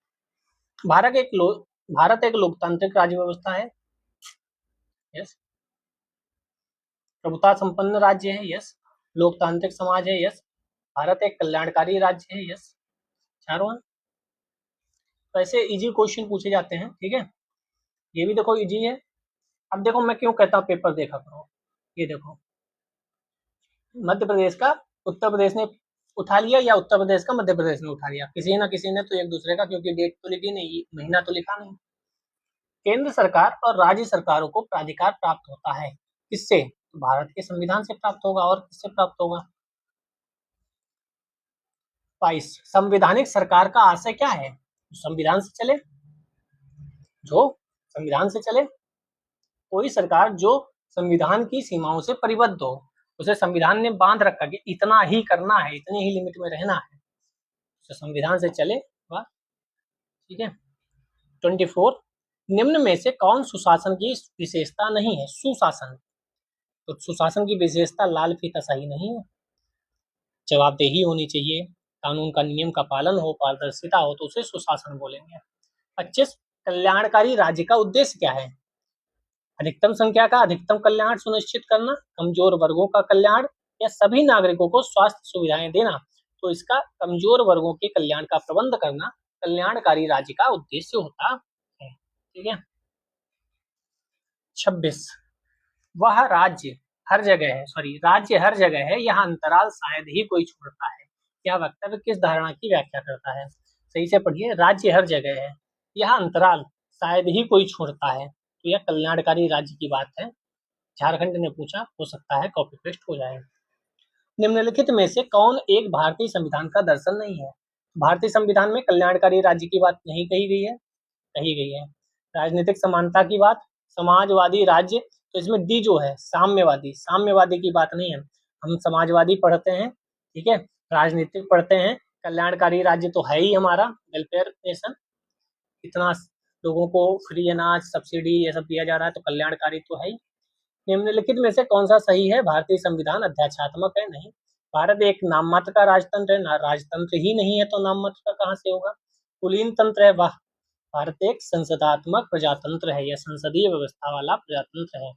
भारत एक लोकतांत्रिक राज्य व्यवस्था है, यस। प्रभुता संपन्न राज्य है, यस। लोकतांत्रिक समाज है, यस। भारत एक कल्याणकारी राज्य है, यस। चारों तो ऐसे इजी क्वेश्चन पूछे जाते हैं, ठीक है। ये भी देखो इजी है। अब देखो मैं क्यों कहता हूँ पेपर देखा करो। ये देखो, मध्य प्रदेश का उत्तर प्रदेश ने उठा लिया या उत्तर प्रदेश का मध्य प्रदेश ने उठा लिया, किसी ना किसी ने तो एक दूसरे का, क्योंकि डेट तो लिखी नहीं, महीना तो लिखा नहीं। केंद्र सरकार और राज्य सरकारों को प्राधिकार प्राप्त होता है किससे? तो भारत के संविधान से प्राप्त होगा, और किससे प्राप्त होगा? 22 संवैधानिक सरकार का आशय क्या है? संविधान से चले, जो संविधान से चले, कोई सरकार जो संविधान की सीमाओं से परिबद्ध हो, उसे संविधान ने बांध रखा कि इतना ही करना है, इतनी ही लिमिट में रहना है, तो संविधान से चले, वाह, ठीक है। 24 निम्न में से कौन सुशासन की विशेषता नहीं है? सुशासन, तो सुशासन की विशेषता लाल फीता सही नहीं है। जवाबदेही होनी चाहिए, कानून का नियम का पालन हो, पारदर्शिता हो, तो उसे सुशासन बोलेंगे। 25 कल्याणकारी राज्य का उद्देश्य क्या है? अधिकतम संख्या का अधिकतम कल्याण सुनिश्चित करना, कमजोर वर्गों का कल्याण या सभी नागरिकों को स्वास्थ्य सुविधाएं देना। तो इसका कमजोर वर्गों के कल्याण का प्रबंध करना कल्याणकारी राज्य का उद्देश्य होता है। ठीक है। 26 वह राज्य हर जगह है, यह अंतराल शायद ही कोई छोड़ता है। यह वक्तव्य किस धारणा की व्याख्या करता है? सही से पढ़िए, राज्य हर जगह है, यह अंतराल शायद ही कोई छोड़ता है। तो यह कल्याणकारी राज्य की बात है। झारखंड ने पूछा, हो सकता है कॉपी पेस्ट हो जाए। निम्नलिखित में से कौन एक भारतीय संविधान का दर्शन नहीं है? भारतीय संविधान में कल्याणकारी राज्य की बात नहीं कही गई है, कही गई है राजनीतिक समानता की बात, समाजवादी राज्य, तो इसमें डी जो है साम्यवादी की बात नहीं है। हम समाजवादी पढ़ते हैं, ठीक है, राजनीतिक पढ़ते हैं। कल्याणकारी राज्य तो है ही हमारा वेलफेयर नेशन, इतना लोगों को फ्री अनाज सब्सिडी ये सब दिया जा रहा है, तो कल्याणकारी तो है ही। निम्नलिखित में से कौन सा सही है? भारतीय संविधान अध्यात्मक है? नहीं। भारत एक नाम मात्र का राजतंत्र है, ना राजतंत्र ही नहीं है तो नाम मात्र का कहां से होगा? कुलीन तंत्र है? वाह, भारत एक संसदात्मक प्रजातंत्र है, यह संसदीय व्यवस्था वाला प्रजातंत्र है।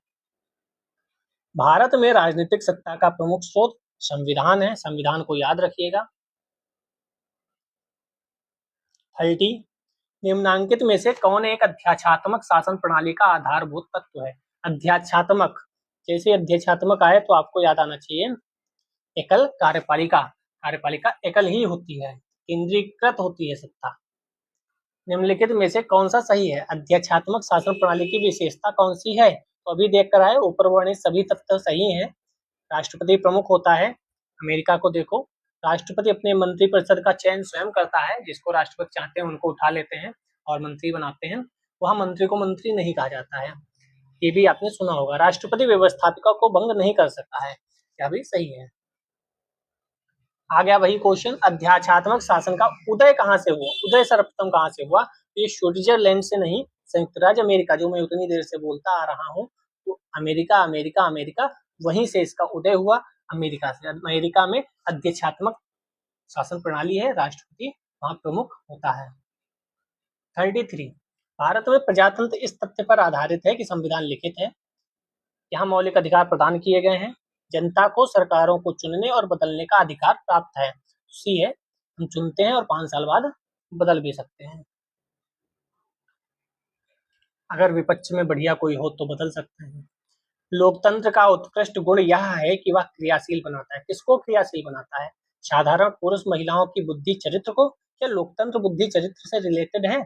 भारत में राजनीतिक सत्ता का प्रमुख स्रोत संविधान है, संविधान को याद रखिएगा। 30 निम्नांकित में से कौन एक अध्यात्मक शासन प्रणाली का आधारभूत तत्व है? अध्यात्मक, जैसे अध्यात्मक आए तो आपको याद आना चाहिए एकल कार्यपालिका, कार्यपालिका एकल ही होती है, केंद्रीकृत होती है सत्ता। निम्नलिखित में से कौन सा सही है? अध्यात्मक शासन प्रणाली की विशेषता कौन सी है? तो अभी देख कर आए, ऊपर वर्णित सभी तथ्य सही हैं। राष्ट्रपति प्रमुख होता है, अमेरिका को देखो, राष्ट्रपति अपने मंत्रिपरिषद का चयन स्वयं करता है, जिसको राष्ट्रपति चाहते हैं उनको उठा लेते हैं और मंत्री बनाते हैं। वहां मंत्री को मंत्री नहीं कहा जाता है, ये भी आपने सुना होगा। राष्ट्रपति व्यवस्थापिका को भंग नहीं कर सकता है, यह भी सही है। आ गया वही क्वेश्चन, अध्यात्मक शासन का उदय कहाँ से हुआ? उदय सर्वप्रथम कहाँ से हुआ? ये स्विट्जरलैंड से नहीं, संयुक्त राज्य अमेरिका, जो मैं उतनी देर से बोलता आ रहा हूँ, तो अमेरिका अमेरिका अमेरिका, वहीं से इसका उदय हुआ, अमेरिका से। अमेरिका में अध्यात्मक शासन प्रणाली है, राष्ट्रपति वहां प्रमुख होता है। 33 भारत में प्रजातंत्र इस तथ्य पर आधारित है कि संविधान लिखित है, यहाँ मौलिक अधिकार प्रदान किए गए हैं, जनता को सरकारों को चुनने और बदलने का अधिकार प्राप्त है। सी है, हम चुनते हैं और 5 साल बाद बदल भी सकते हैं, अगर विपक्ष में बढ़िया कोई हो तो बदल सकते हैं। लोकतंत्र का उत्कृष्ट गुण यह है कि वह क्रियाशील बनाता है। किसको क्रियाशील बनाता है? साधारण पुरुष महिलाओं की बुद्धि चरित्र को? क्या लोकतंत्र बुद्धि चरित्र से रिलेटेड है?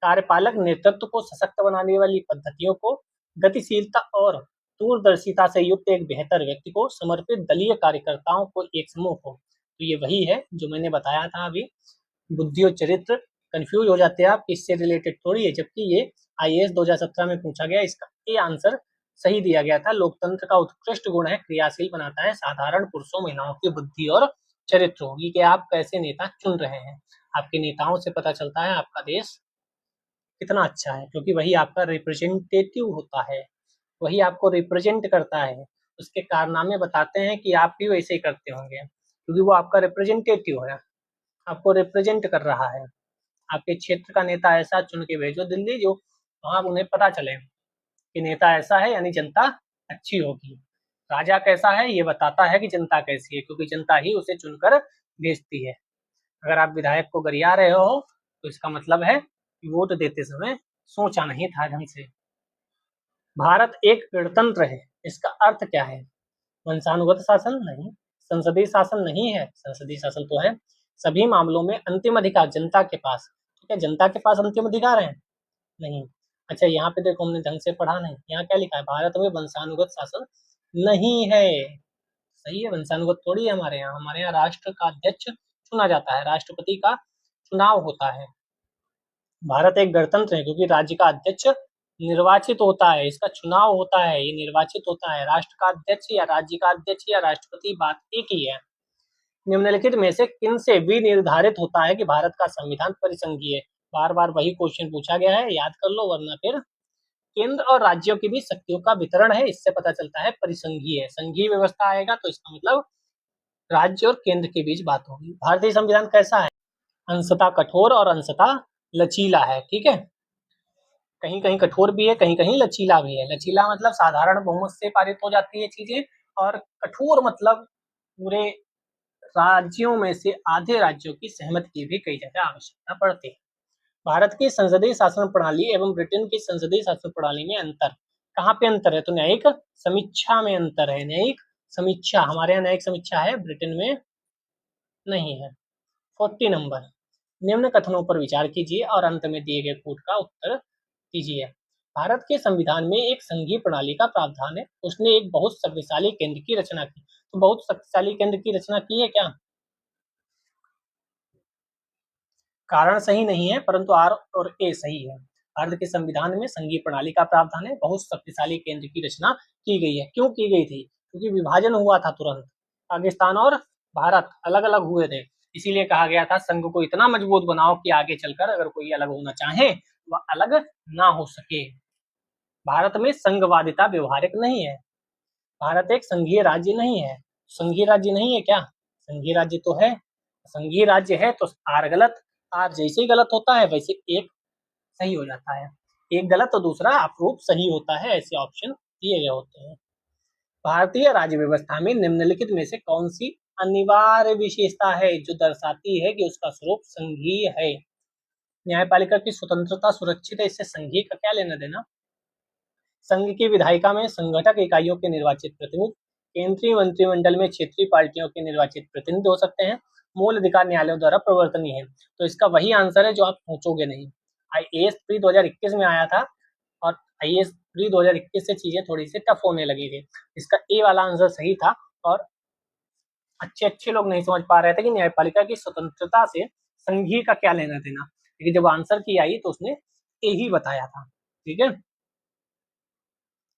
कार्यपालक नेतृत्व को सशक्त बनाने वाली पद्धतियों को, गतिशीलता और दूरदर्शिता से युक्त एक बेहतर व्यक्ति को, समर्पित दलीय कार्यकर्ताओं को, एक समूह को। तो ये वही है जो मैंने बताया था अभी, बुद्धि और चरित्र। कंफ्यूज हो जाते हैं आप, इससे रिलेटेड थोड़ी है, जबकि ये IAS 2017 में पूछा गया, इसका ये आंसर सही दिया गया था। लोकतंत्र का उत्कृष्ट गुण है क्रियाशील बनाता है साधारण पुरुषों महिलाओं की बुद्धि और चरित्र होगी कि आप कैसे नेता चुन रहे हैं। आपके नेताओं से पता चलता है आपका देश कितना अच्छा है, क्योंकि वही आपका रिप्रेजेंटेटिव होता है, वही आपको रिप्रेजेंट करता है। उसके कारनामे बताते हैं कि आप भी वैसे ही करते होंगे, क्योंकि वो आपका रिप्रेजेंटेटिव है, आपको रिप्रेजेंट कर रहा है। आपके क्षेत्र का नेता ऐसा चुन के भेजो दिल्ली, जो वहां उन्हें पता चले कि नेता ऐसा है, यानी जनता अच्छी होगी। राजा कैसा है ये बताता है कि जनता कैसी है, क्योंकि जनता ही उसे चुनकर भेजती है। अगर आप विधायक को गरिया रहे हो तो इसका मतलब है कि वोट देते समय सोचा नहीं था ढंग से। भारत एक गणतंत्र है, इसका अर्थ क्या है? वंशानुगत शासन नहीं, संसदीय शासन नहीं है, संसदीय शासन तो है। सभी मामलों में अंतिम अधिकार जनता के पास, क्या जनता के पास अंतिम अधिकार है? नहीं। अच्छा, यहाँ पे देखो हमने ढंग से पढ़ा नहीं, यहाँ क्या लिखा है? भारत में वंशानुगत शासन नहीं है। सही है, वंशानुगत थोड़ी है हमारे यहाँ राष्ट्र का अध्यक्ष चुना जाता है, राष्ट्रपति का चुनाव होता है। भारत एक गणतंत्र है क्योंकि राज्य का अध्यक्ष निर्वाचित होता है, इसका चुनाव होता है, ये निर्वाचित होता है। राष्ट्र का अध्यक्ष या राज्य का अध्यक्ष या राष्ट्रपति बात एक ही है। निम्नलिखित में से किन से विनिर्धारित होता है कि भारत का संविधान परिसंघीय है? बार बार वही क्वेश्चन पूछा गया है, याद कर लो वरना फिर केंद्र और राज्यों के बीच शक्तियों का वितरण है, इससे पता चलता है परिसंघीय है। संघीय व्यवस्था आएगा तो इसका मतलब राज्य और केंद्र के बीच बात होगी। भारतीय संविधान कैसा है? अंशतः कठोर और अंशतः लचीला है। ठीक है, कहीं कहीं कठोर भी है, कहीं कहीं लचीला भी है। लचीला मतलब साधारण बहुमत से पारित हो जाती है चीजें, और कठोर मतलब पूरे राज्यों में से आधे राज्यों की सहमति की भी कई जगह आवश्यकता पड़ती है। भारत की संसदीय शासन प्रणाली एवं ब्रिटेन की संसदीय शासन प्रणाली में अंतर, कहाँ पे अंतर है? तो न्यायिक समीक्षा में अंतर है। न्यायिक समीक्षा, हमारे यहाँ न्यायिक समीक्षा है, ब्रिटेन में नहीं है। 40 नंबर, निम्न कथनों पर विचार कीजिए और अंत में दिए गए कोड का उत्तर दीजिए। भारत के संविधान में एक संघीय प्रणाली का प्रावधान है, उसने एक बहुत शक्तिशाली केंद्र की रचना की। तो बहुत शक्तिशाली केंद्र की रचना की है क्या? कारण सही नहीं है, परंतु आर और ए सही है। भारत के संविधान में संघीय प्रणाली का प्रावधान है, बहुत शक्तिशाली केंद्र की रचना की गई है। क्यों की गई थी? क्योंकि विभाजन हुआ था तुरंत, पाकिस्तान और भारत अलग अलग हुए थे, इसीलिए कहा गया था संघ को इतना मजबूत बनाओ कि आगे चलकर अगर कोई अलग होना चाहे वह अलग ना हो सके। भारत में संघवादिता व्यवहारिक नहीं है। भारत एक संघीय राज्य नहीं है। संघीय राज्य नहीं है क्या? संघीय राज्य तो है। संघीय राज्य है तो आर गलत, आर जैसे ही गलत होता है वैसे एक सही हो जाता है। एक गलत तो दूसरा अप्रूव सही होता है, ऐसे ऑप्शन दिए गए होते हैं। भारतीय राज्य व्यवस्था में निम्नलिखित में से कौन सी अनिवार्य विशेषता है जो दर्शाती है कि उसका स्वरूप संघीय है? न्यायपालिका की स्वतंत्रता सुरक्षित है, इससे संघीय का क्या लेना देना? संघ की विधायिका में संगठक इकाइयों के निर्वाचित प्रतिनिधि, केंद्रीय मंत्रिमंडल में क्षेत्रीय पार्टियों के निर्वाचित प्रतिनिधि हो सकते हैं, मूल अधिकार न्यायालयों द्वारा प्रवर्तनीय है। तो इसका वही आंसर है जो आप सोचोगे नहीं। आईएएस प्री 2021 में आया था, और आईएएस प्री 2021 से चीजें थोड़ी सी टफ होने लगी थी। इसका ए वाला आंसर सही था, और अच्छे अच्छे लोग नहीं समझ पा रहे थे कि न्यायपालिका की स्वतंत्रता से संघीय का क्या लेना देना, लेकिन जब आंसर की आई तो उसने ए ही बताया था। ठीक है,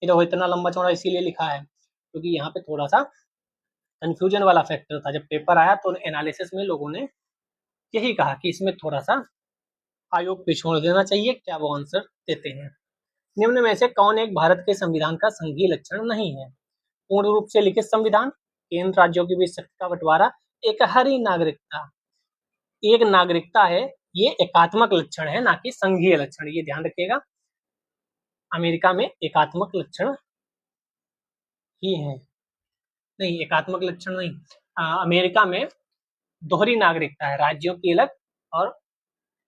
ये तो इतना लंबा चौड़ा इसीलिए लिखा है क्योंकि यहाँ पे थोड़ा सा कंफ्यूजन वाला फैक्टर था। जब पेपर आया तो एनालिसिस में लोगों ने यही कहा कि इसमें थोड़ा सा आयोग पे छोड़ देना चाहिए, क्या वो आंसर देते हैं। निम्न में से कौन एक भारत के संविधान का संघीय लक्षण नहीं है? पूर्ण रूप से लिखित संविधान, केंद्र राज्यों के बीच शक्ति का बंटवारा, एकहरी नागरिकता। एक नागरिकता है, ये एकात्मक लक्षण है ना कि संघीय लक्षण, ये ध्यान रखिएगा। अमेरिका में एकात्मक लक्षण ही है, नहीं एकात्मक लक्षण नहीं। अमेरिका में दोहरी नागरिकता है, राज्यों की अलग और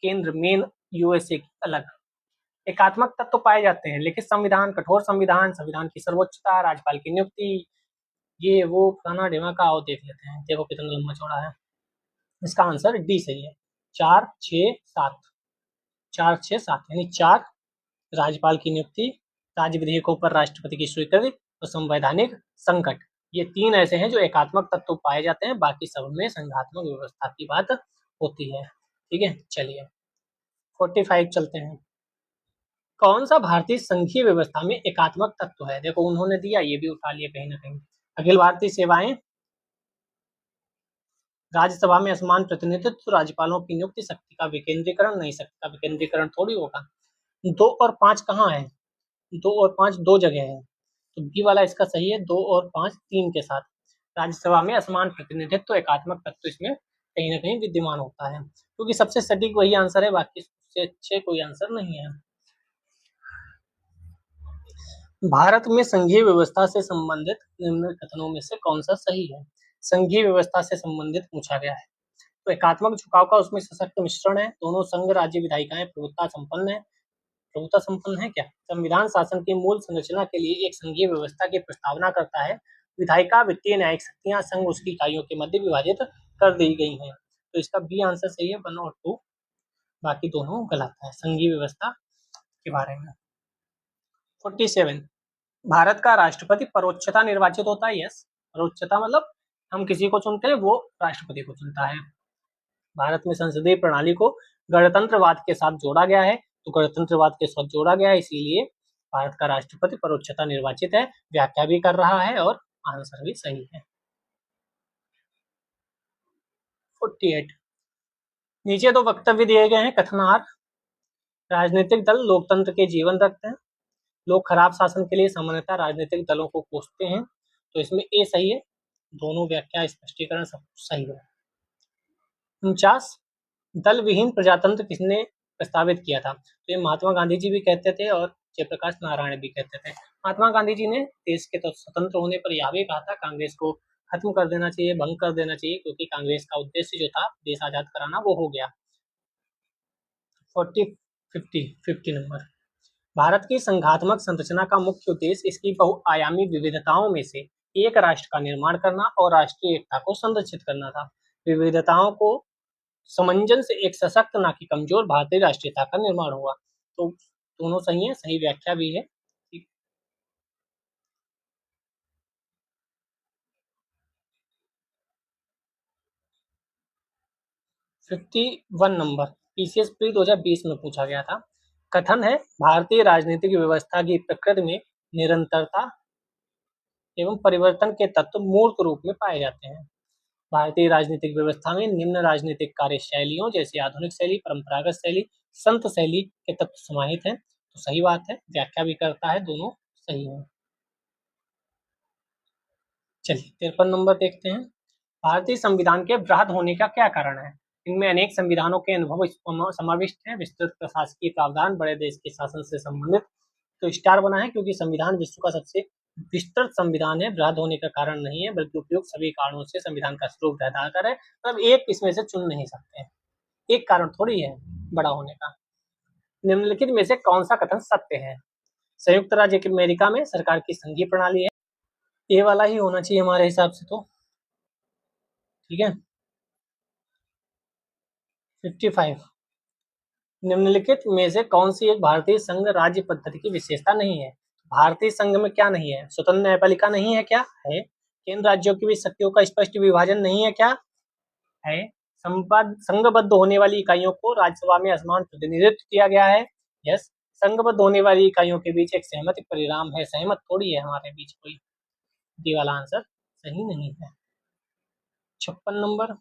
केंद्र मेन यूएसए की अलग। एकात्मक तत्व तो पाए जाते हैं, लिखित संविधान, कठोर संविधान, संविधान की सर्वोच्चता, राज्यपाल की नियुक्ति, ये वो फलाना ढेमा आओ देख लेते हैं। देखो कितना लंबा चौड़ा है। इसका आंसर डी सही है। 4, 6, 7, 4, 6, 7 यानी 4 राज्यपाल की नियुक्ति, राज्य विधेयकों पर राष्ट्रपति की स्वीकृति और संवैधानिक संकट, ये 3 ऐसे हैं जो एकात्मक तत्व पाए जाते हैं, बाकी सब में संघात्मक व्यवस्था की बात होती है। ठीक है, चलिए 45 चलते हैं। कौन सा भारतीय संघीय व्यवस्था में एकात्मक तत्व है? देखो उन्होंने दिया, ये भी उठा लिया कहीं ना कहीं। अखिल भारतीय सेवाएं, राज्यसभा में असमान प्रतिनिधित्व, राज्यपालों की नियुक्ति, शक्ति का विकेंद्रीकरण। नहीं, शक्ति का विकेंद्रीकरण थोड़ी होगा। 2 और 5 कहाँ है? 2 और 5 दो जगह है, तो बी वाला इसका सही है। 2 और 5 3 के साथ राज्यसभा में असमान प्रतिनिधित्व, एकात्मक तत्व इसमें कहीं ना कहीं विद्यमान होता है, क्योंकि सबसे सटीक वही आंसर है, बाकी से अच्छे कोई आंसर नहीं है। भारत में संघीय व्यवस्था से संबंधित निम्न कथनों में से कौन सा सही है? संघीय व्यवस्था से संबंधित पूछा गया है, तो एकात्मक झुकाव का उसमें सशक्त मिश्रण है, दोनों संघ राज्य विधायिकाएं प्रभुत्व संपन्न है। प्रभुत्व संपन्न है क्या? संविधान शासन की मूल संरचना के लिए एक संघीय व्यवस्था की प्रस्तावना करता है। विधायिका, वित्तीय, न्यायिक शक्तियां संघ उसकी इकाइयों के मध्य विभाजित कर दी गई हैं। तो इसका बी आंसर सही है, 1 और 2, बाकी दोनों गलत है संघीय व्यवस्था के बारे में। 47, भारत का राष्ट्रपति परोक्षता निर्वाचित होता है। यस, परोक्षता मतलब हम किसी को चुनते हैं, वो राष्ट्रपति को चुनता है। भारत में संसदीय प्रणाली को गणतंत्रवाद के साथ जोड़ा गया है, तो गणतंत्रवाद के साथ जोड़ा गया है, इसीलिए भारत का राष्ट्रपति परोक्षता निर्वाचित है। व्याख्या भी कर रहा है और आंसर भी सही है। 48, नीचे 2 वक्तव्य दिए गए हैं कथनार। राजनीतिक दल लोकतंत्र के जीवन रखते हैं, लोग खराब शासन के लिए सामान्यतः राजनीतिक दलों को कोसते हैं, तो इसमें ए सही है। दोनों व्याख्या स्पष्टीकरण सब कुछ सही है। 49 दल विहीन प्रजातंत्र किसने प्रस्तावित किया था? तो ये महात्मा गांधी जी भी कहते थे और जयप्रकाश नारायण भी कहते थे। महात्मा गांधी जी ने देश के तो स्वतंत्र होने पर यह भी कहा था कांग्रेस को खत्म कर देना चाहिए, भंग कर देना चाहिए, क्योंकि कांग्रेस का उद्देश्य जो था देश आजाद कराना वो हो गया। 50 नंबर। भारत की संघात्मक संरचना का मुख्य उद्देश्य इसकी बहुआयामी विविधताओं में से एक राष्ट्र का निर्माण करना और राष्ट्रीय एकता को संरक्षित करना था। विविधताओं को समंजन से एक सशक्त ना कि कमजोर भारतीय राष्ट्रीयता का निर्माण हुआ। तो दोनों सही है, सही व्याख्या भी है। 51 नंबर पीसीएस प्री 2020 में पूछा गया था। कथन है भारतीय राजनीतिक व्यवस्था की प्रकृति में निरंतरता एवं परिवर्तन के तत्व मूर्त रूप में पाए जाते हैं। भारतीय राजनीतिक व्यवस्था में निम्न राजनीतिक कार्यशैलियों जैसे आधुनिक शैली, परंपरागत शैली, संत शैली के तत्व समाहित हैं। तो सही बात है, व्याख्या भी करता है, दोनों सही है। चलिए 53 नंबर देखते हैं। भारतीय संविधान के वृहद होने का क्या कारण है? इनमें अनेक संविधानों के अनुभव समाविष्ट हैं। विस्तृत प्रशासकीय प्रावधान, बड़े देश के शासन से संबंधित। तो स्टार बना है क्योंकि संविधान विश्व का सबसे विस्तृत संविधान है। वृहद होने का कारण नहीं है, बल्कि उपयुक्त सभी कारणों से संविधान का स्वरूप वृहदाकार है। मतलब एक इसमें से चुन नहीं सकते, एक कारण थोड़ी है बड़ा होने का। निम्नलिखित में से कौन सा कथन सत्य है? संयुक्त राज्य अमेरिका में सरकार की संघीय प्रणाली है। ये वाला ही होना चाहिए हमारे हिसाब से, तो ठीक है। 55 निम्नलिखित में से कौन सी एक भारतीय संघ राज्य पद्धति की विशेषता नहीं है? भारतीय संघ में क्या नहीं है? स्वतंत्र न्यायपालिका नहीं है क्या? है। केंद्र राज्यों की भी शक्तियों का स्पष्ट विभाजन नहीं है क्या? है। संघबद्ध होने वाली इकाइयों को राज्यसभा में असमान प्रतिनिधित्व किया गया है। यस। संघबद्ध होने वाली इकाइयों के बीच एक सहमति परिणाम है, सहमत थोड़ी है हमारे बीच कोई। डी वाला आंसर सही नहीं है। 56 नंबर।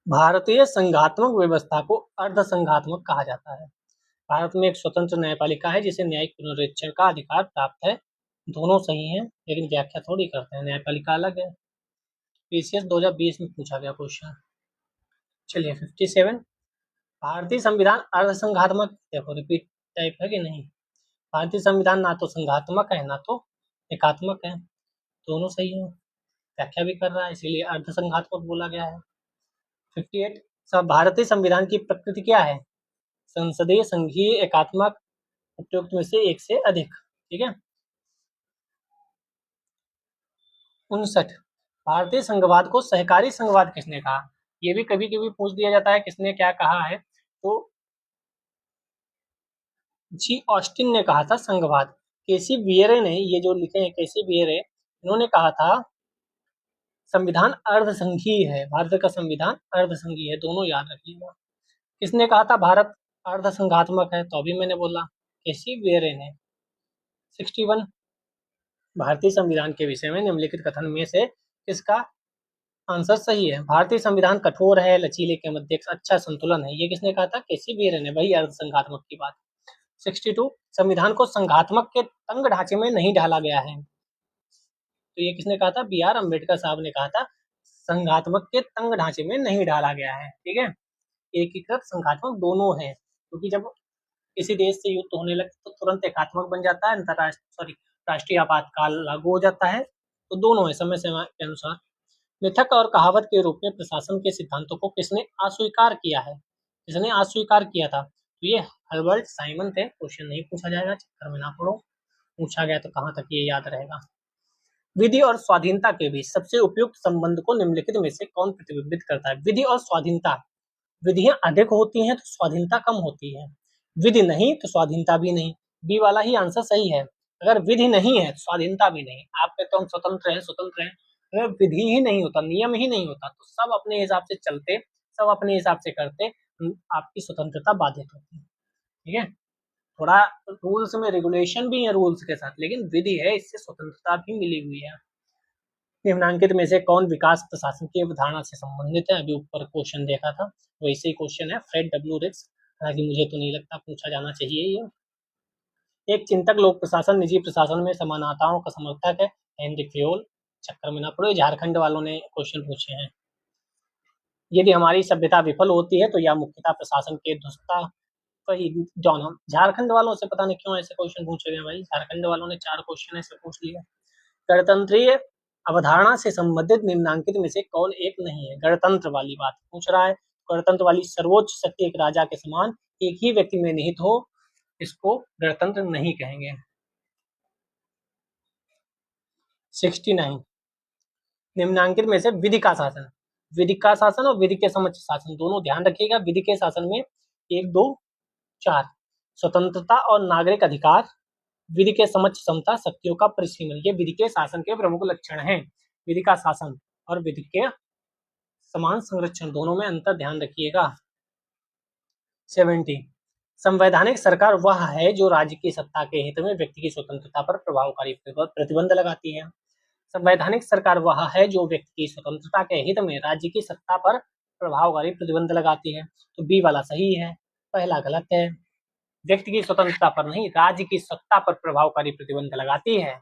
भारतीय संघात्मक व्यवस्था को अर्ध संघात्मक कहा जाता है। भारत में एक स्वतंत्र न्यायपालिका है जिसे न्यायिक पुनरीक्षण का अधिकार प्राप्त है। दोनों सही हैं, लेकिन व्याख्या थोड़ी करते हैं, न्यायपालिका अलग है। पीसीएस 2020 में पूछा गया क्वेश्चन। चलिए 57 भारतीय संविधान अर्ध संघात्मक, देखो रिपीट टाइप है कि नहीं। भारतीय संविधान ना तो संघात्मक है ना तो एकात्मक है, दोनों सही है। व्याख्या भी कर रहा है, इसीलिए अर्ध संघात्मक बोला गया है। 58 भारतीय संविधान की प्रकृति क्या है? संसदीय, संघीय, एकात्मक, उपयुक्त में से एक से अधिक। ठीक है। 59 भारतीय संघवाद को सहकारी संघवाद किसने कहा? ये भी कभी कभी पूछ दिया जाता है किसने क्या कहा है। तो जी ऑस्टिन ने कहा था संघवाद। केसी बियरे ने, ये जो लिखे हैं केसी बियरे, इन्होंने कहा था संविधान अर्ध संघीय है। भारत का संविधान अर्ध संघीय है, दोनों याद रखिएगा। किसने कहा था भारत अर्ध संघात्मक है? तो अभी मैंने बोला केसी बियरे ने। 61 भारतीय संविधान के विषय में निम्नलिखित कथन में से किसका आंसर सही है? भारतीय संविधान कठोर है, लचीले के मध्य एक अच्छा संतुलन है। ये किसने कहा था? केसी बियरे ने, वही अर्ध संघात्मक की बात। 62 संविधान को संघात्मक के तंग ढांचे में नहीं ढाला गया है। तो ये किसने कहा था? बी आर अम्बेडकर साहब ने कहा था संघात्मक के तंग ढांचे में नहीं ढाला गया है। ठीक है। एकीकृत संघात्मक दोनों है, क्योंकि जब किसी देश से युद्ध होने लगे तो तुरंत एकात्मक बन जाता है, अंतरराष्ट्रीय राष्ट्रीय आपातकाल लागू हो जाता है। तो दोनों है समय समय के अनुसार। मिथक और कहावत के रूप में प्रशासन के सिद्धांतों को किसने अस्वीकार किया है? किसने अस्वीकार किया था? तो ये हर्बर्ट साइमन थे। क्वेश्चन नहीं पूछा जाएगा, चक्कर में ना पड़ो, पूछा गया तो कहाँ तक ये याद रहेगा। विधि और स्वाधीनता के बीच सबसे उपयुक्त संबंध को निम्नलिखित में से कौन प्रतिबिंबित करता है? विधि और स्वाधीनता, विधियां अधिक होती हैं तो स्वाधीनता कम होती है, विधि नहीं तो स्वाधीनता भी नहीं। बी वाला ही आंसर सही है। अगर विधि नहीं है तो स्वाधीनता भी नहीं। आप कहते हो हम स्वतंत्र हैं, स्वतंत्र हैं, अगर विधि ही नहीं होता, नियम ही नहीं होता, तो सब अपने हिसाब से चलते, सब अपने हिसाब से करते, आपकी स्वतंत्रता बाधित होती है। ठीक है। थोड़ा रूल्स में रेगुलेशन भी है रूल्स के साथ, लेकिन विधि है, इससे स्वतंत्रता भी मिली हुई है। निम्नांकित में से कौन विकास प्रशासन की अवधारणा से संबंधित है? अभी ऊपर क्वेश्चन देखा था, वैसे ही क्वेश्चन है। फ्रेड डब्ल्यू रिक्स हालांकि मुझे तो नहीं लगता पूछा जाना चाहिए ये। एक चिंतक लोक प्रशासन निजी प्रशासन में समानताओं का समर्थक है, हेनरी फ्योल। चक्कर में ना पड़ो, झारखंड वालों ने क्वेश्चन पूछे हैं। यदि हमारी सभ्यता विफल होती है तो यह मुख्यतः प्रशासन के दुष्टता वही जॉन हम झारखंड वालों से पता नहीं क्यों ऐसे क्वेश्चन पूछे गए भाई, झारखंड वालों ने 4 क्वेश्चन ऐसे पूछ लिए। गणतंत्रीय अवधारणा से संबंधित निम्नांकित में से कौन एक नहीं है? गणतंत्र वाली बात पूछ रहा है। गणतंत्र वाली सर्वोच्च शक्ति एक राजा के समान एक ही व्यक्ति में निहित हो, इसको गणतंत्र नहीं कहेंगे। 69 निम्नांकित में से विधि का शासन, विधि का शासन और विधि के समक्ष शासन दोनों ध्यान रखिएगा। विधि के शासन में 1 2 4 स्वतंत्रता और नागरिक अधिकार, विधि के समक्ष समता, शक्तियों का परिसीमन, ये विधि के शासन के प्रमुख लक्षण हैं। विधि का शासन और विधि के समान संरक्षण दोनों में अंतर ध्यान रखिएगा। 70 संवैधानिक सरकार वह है जो राज्य की सत्ता के हित में व्यक्ति की स्वतंत्रता पर प्रभावकारी प्रतिबंध लगाती है। संवैधानिक सरकार वह है जो व्यक्ति की स्वतंत्रता के हित में राज्य की सत्ता पर प्रभावकारी प्रतिबंध लगाती है। तो बी वाला सही है, पहला गलत है। व्यक्ति की स्वतंत्रता पर नहीं, राज्य की सत्ता पर प्रभावकारी प्रतिबंध लगाती है।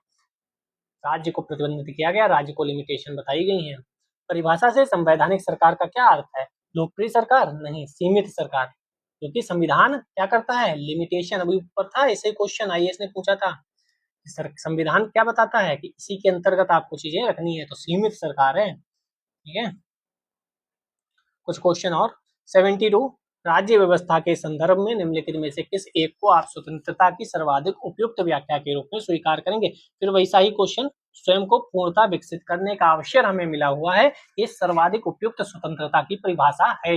राज्य को प्रतिबंधित किया गया, राज्य को लिमिटेशन बताई गई है। परिभाषा से संवैधानिक सरकार का क्या अर्थ है? लोकप्रिय सरकार नहीं, सीमित सरकार, क्योंकि संविधान क्या करता है? लिमिटेशन। अभी ऊपर था ऐसे क्वेश्चन आईएएस ने पूछा था, संविधान क्या बताता है कि इसी के अंतर्गत आपको चीजें रखनी है, तो सीमित सरकार है। ठीक है, कुछ क्वेश्चन और। 72 राज्य व्यवस्था के संदर्भ में निम्नलिखित में से किस एक को आप स्वतंत्रता की सर्वाधिक उपयुक्त व्याख्या के रूप में स्वीकार करेंगे? फिर वैसा ही क्वेश्चन, स्वयं को पूर्णता विकसित करने का अवसर हमें मिला हुआ है, ये सर्वाधिक उपयुक्त स्वतंत्रता की परिभाषा है।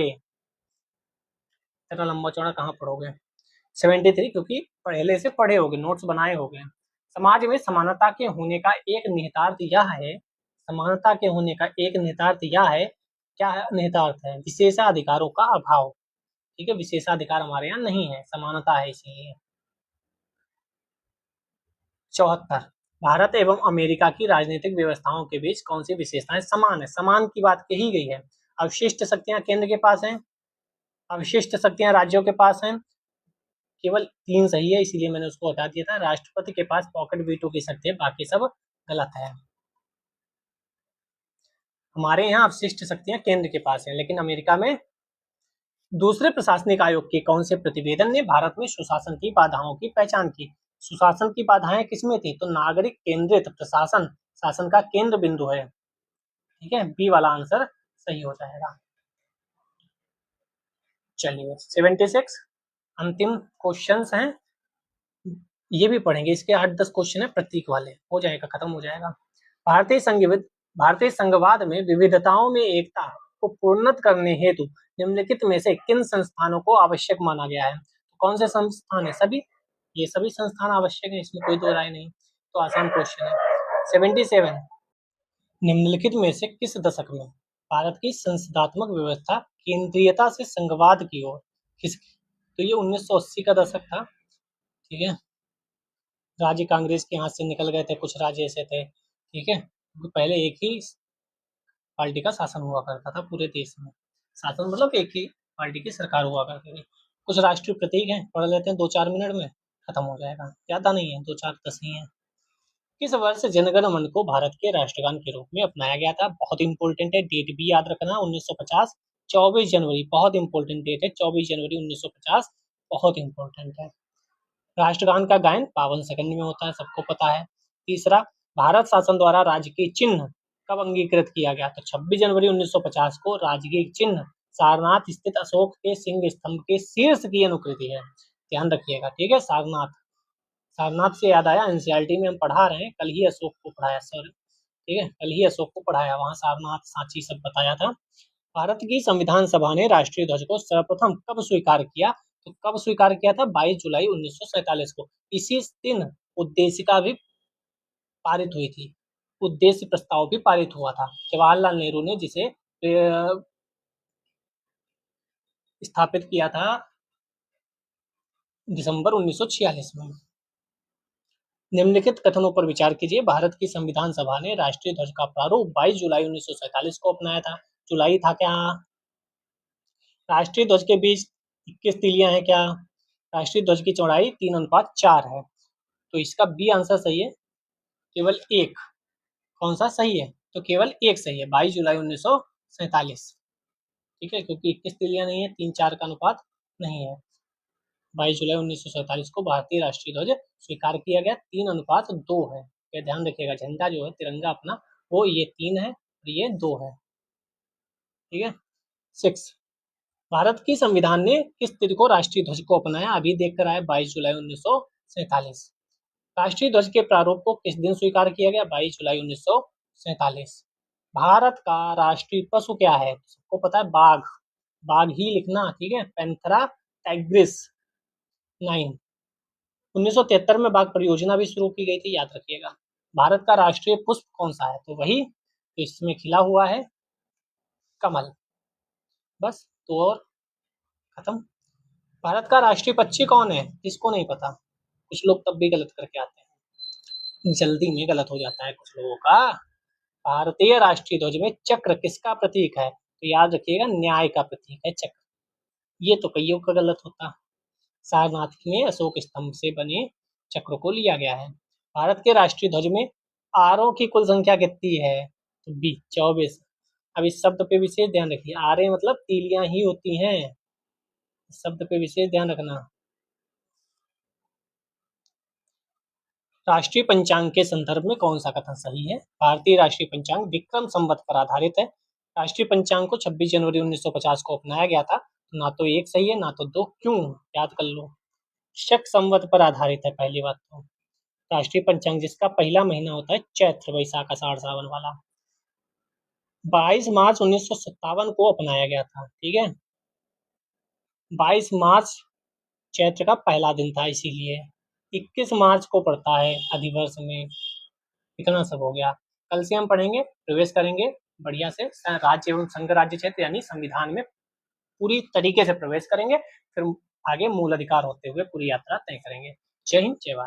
इतना लंबा चौड़ा कहाँ पढ़ोगे? 73 क्योंकि पहले से पढ़े होगे, नोट्स बनाए होगे। समाज में समानता के होने का एक निहितार्थ यह है, समानता के होने का एक निहितार्थ यह है, क्या निहितार्थ है? विशेषाधिकारों का अभाव। ठीक है, विशेषाधिकार हमारे यहाँ नहीं है, समानता है इसीलिए। 74 भारत एवं अमेरिका की राजनीतिक व्यवस्थाओं के बीच कौन सी विशेषताएं समान है? समान की बात कही गई है। अवशिष्ट शक्तियां केंद्र के पास हैं, अवशिष्ट शक्तियां राज्यों के पास हैं। केवल 3 सही है, इसीलिए मैंने उसको हटा दिया था। राष्ट्रपति के पास पॉकेट वीटो की शक्ति है, बाकी सब गलत है। हमारे यहाँ अवशिष्ट शक्तियां केंद्र के पास हैं, लेकिन अमेरिका में। दूसरे प्रशासनिक आयोग के कौन से प्रतिवेदन ने भारत में सुशासन की बाधाओं की पहचान की? सुशासन की बाधाएं किसमें थी? तो नागरिक केंद्रित प्रशासन शासन का केंद्र बिंदु है। ठीक है, बी वाला आंसर सही हो जाएगा। चलिए 76 अंतिम क्वेश्चंस हैं, ये भी पढ़ेंगे। इसके 8-10 क्वेश्चन है प्रतीक वाले, हो जाएगा, खत्म हो जाएगा। भारतीय संघवाद में विविधताओं में एकता को पूर्णत करने हेतु निम्नलिखित में से किन संस्थानों को आवश्यक माना गया है? तो कौन से संस्थान है? सभी, ये सभी संस्थान आवश्यक है, इसमें कोई दो राय नहीं। तो आसान क्वेश्चन है। 77 निम्नलिखित में से किस दशक में भारत की संसदात्मक व्यवस्था केंद्रीयता से संघवाद की ओर खिसकी? तो ये 1980 का दशक था। ठीक है, राज्य कांग्रेस के हाथ से निकल गए थे, कुछ राज्य ऐसे थे। ठीक है, पहले एक ही पार्टी का शासन हुआ करता था पूरे देश में। शासन मतलब एक ही पार्टी की सरकार हुआ करती थी। कुछ राष्ट्रीय प्रतीक हैं, पढ़ लेते हैं 2-4 मिनट में, खत्म हो जाएगा। ज्यादा नहीं है, 2-4-10 ही है। किस वर्ष जनगण मन को भारत के राष्ट्रगान के रूप में अपनाया गया था? बहुत इंपॉर्टेंट है, डेट भी याद रखना। 1950 24 जनवरी, बहुत इंपॉर्टेंट डेट है, 24 जनवरी 1950, बहुत इंपॉर्टेंट है। राष्ट्रगान का गायन 52 सेकंड में होता है, सबको पता है। तीसरा, भारत शासन द्वारा राजकीय चिन्ह कब अंगीकृत किया गया? तो 26 जनवरी 1950 को राजकीय चिन्ह सारनाथ स्थित अशोक के सिंह स्तंभ के शीर्ष की अनुकृति है, ध्यान रखिएगा। ठीक है, सारनाथ, सारनाथ से याद आया, एनसीईआरटी में हम पढ़ा रहे हैं, कल ही अशोक को पढ़ाया सर। ठीक है, कल ही अशोक को पढ़ाया, वहां सारनाथ सांची सब बताया था। भारत की संविधान सभा ने राष्ट्रीय ध्वज को सर्वप्रथम कब स्वीकार किया? तो कब स्वीकार किया था? 22 जुलाई 1947 को। इसी दिन उद्देशिका भी पारित हुई थी, उद्देश्य प्रस्ताव भी पारित हुआ था। जवाहरलाल नेहरू ने जिसे स्थापित किया था दिसंबर 1946 में। निम्नलिखित कथनों पर विचार कीजिए। भारत की संविधान सभा ने राष्ट्रीय ध्वज का प्रारूप 22 जुलाई 1947 को अपनाया था। जुलाई था क्या? राष्ट्रीय ध्वज के बीच 21 तीलियां हैं क्या? राष्ट्रीय ध्वज की चौड़ाई 3:4 है, तो इसका बी आंसर सही है। केवल एक, कौन सा सही है? तो केवल एक सही है, 22 जुलाई 1947। ठीक है, क्योंकि 21 तीलियां नहीं है, 3:4 का अनुपात नहीं है। 22 जुलाई 1947 को भारतीय राष्ट्रीय ध्वज स्वीकार किया गया, 3:2 है। ये ध्यान रखिएगा, झंडा जो है तिरंगा अपना, वो ये 3 है और ये 2 है। ठीक है। 6, भारत की संविधान ने किस तिथि को राष्ट्रीय ध्वज को अपनाया? अभी देख कर आए, 22 जुलाई 1947। राष्ट्रीय ध्वज के प्रारूप को किस दिन स्वीकार किया गया? 22 जुलाई 1947। भारत का राष्ट्रीय पशु क्या है? सबको पता है, बाघ। बाघ ही लिखना, ठीक है, पैंथेरा टाइग्रिस 9। 1973 में बाघ परियोजना भी शुरू की गई थी, याद रखिएगा। भारत का राष्ट्रीय पुष्प कौन सा है? तो वही इसमें खिला हुआ है, कमल। बस, तो और खत्म। भारत का राष्ट्रीय पक्षी कौन है? किसको नहीं पता? कुछ लोग तब भी गलत करके आते हैं, जल्दी में गलत हो जाता है कुछ लोगों का। भारतीय राष्ट्रीय ध्वज में चक्र किसका प्रतीक है? तो याद रखिएगा, न्याय का प्रतीक है चक्र। ये तो कईयों का गलत होता। सारनाथ में अशोक स्तंभ से बने चक्र को लिया गया है। भारत के राष्ट्रीय ध्वज में आरों की कुल संख्या कितनी है? तो बी 24। अब इस शब्द पे विशेष ध्यान रखिए, आरे मतलब तीलियां ही होती हैं, इस शब्द पे विशेष ध्यान रखना। राष्ट्रीय पंचांग के संदर्भ में कौन सा कथन सही है? भारतीय राष्ट्रीय पंचांग विक्रम संवत पर आधारित है। राष्ट्रीय पंचांग को 26 जनवरी 1950 को अपनाया गया था। ना तो एक सही है, ना तो दो। क्यों? याद कर लो। शक संवत पर आधारित है, पहली बात तो। राष्ट्रीय पंचांग जिसका पहला महीना होता है चैत्र वैशाख आषाढ़ सावन वाला। 22 मार्च 1957 को अपनाया गया था, ठीक है। 22 मार्च चैत्र का पहला दिन था, इसीलिए 21 मार्च को पड़ता है अधिवर्ष में। इतना सब हो गया। कल से हम पढ़ेंगे, प्रवेश करेंगे बढ़िया से, राज्य एवं संघ राज्य क्षेत्र यानी संविधान में पूरी तरीके से प्रवेश करेंगे, फिर आगे मूल अधिकार होते हुए पूरी यात्रा तय करेंगे। जय हिंद, जय भारत।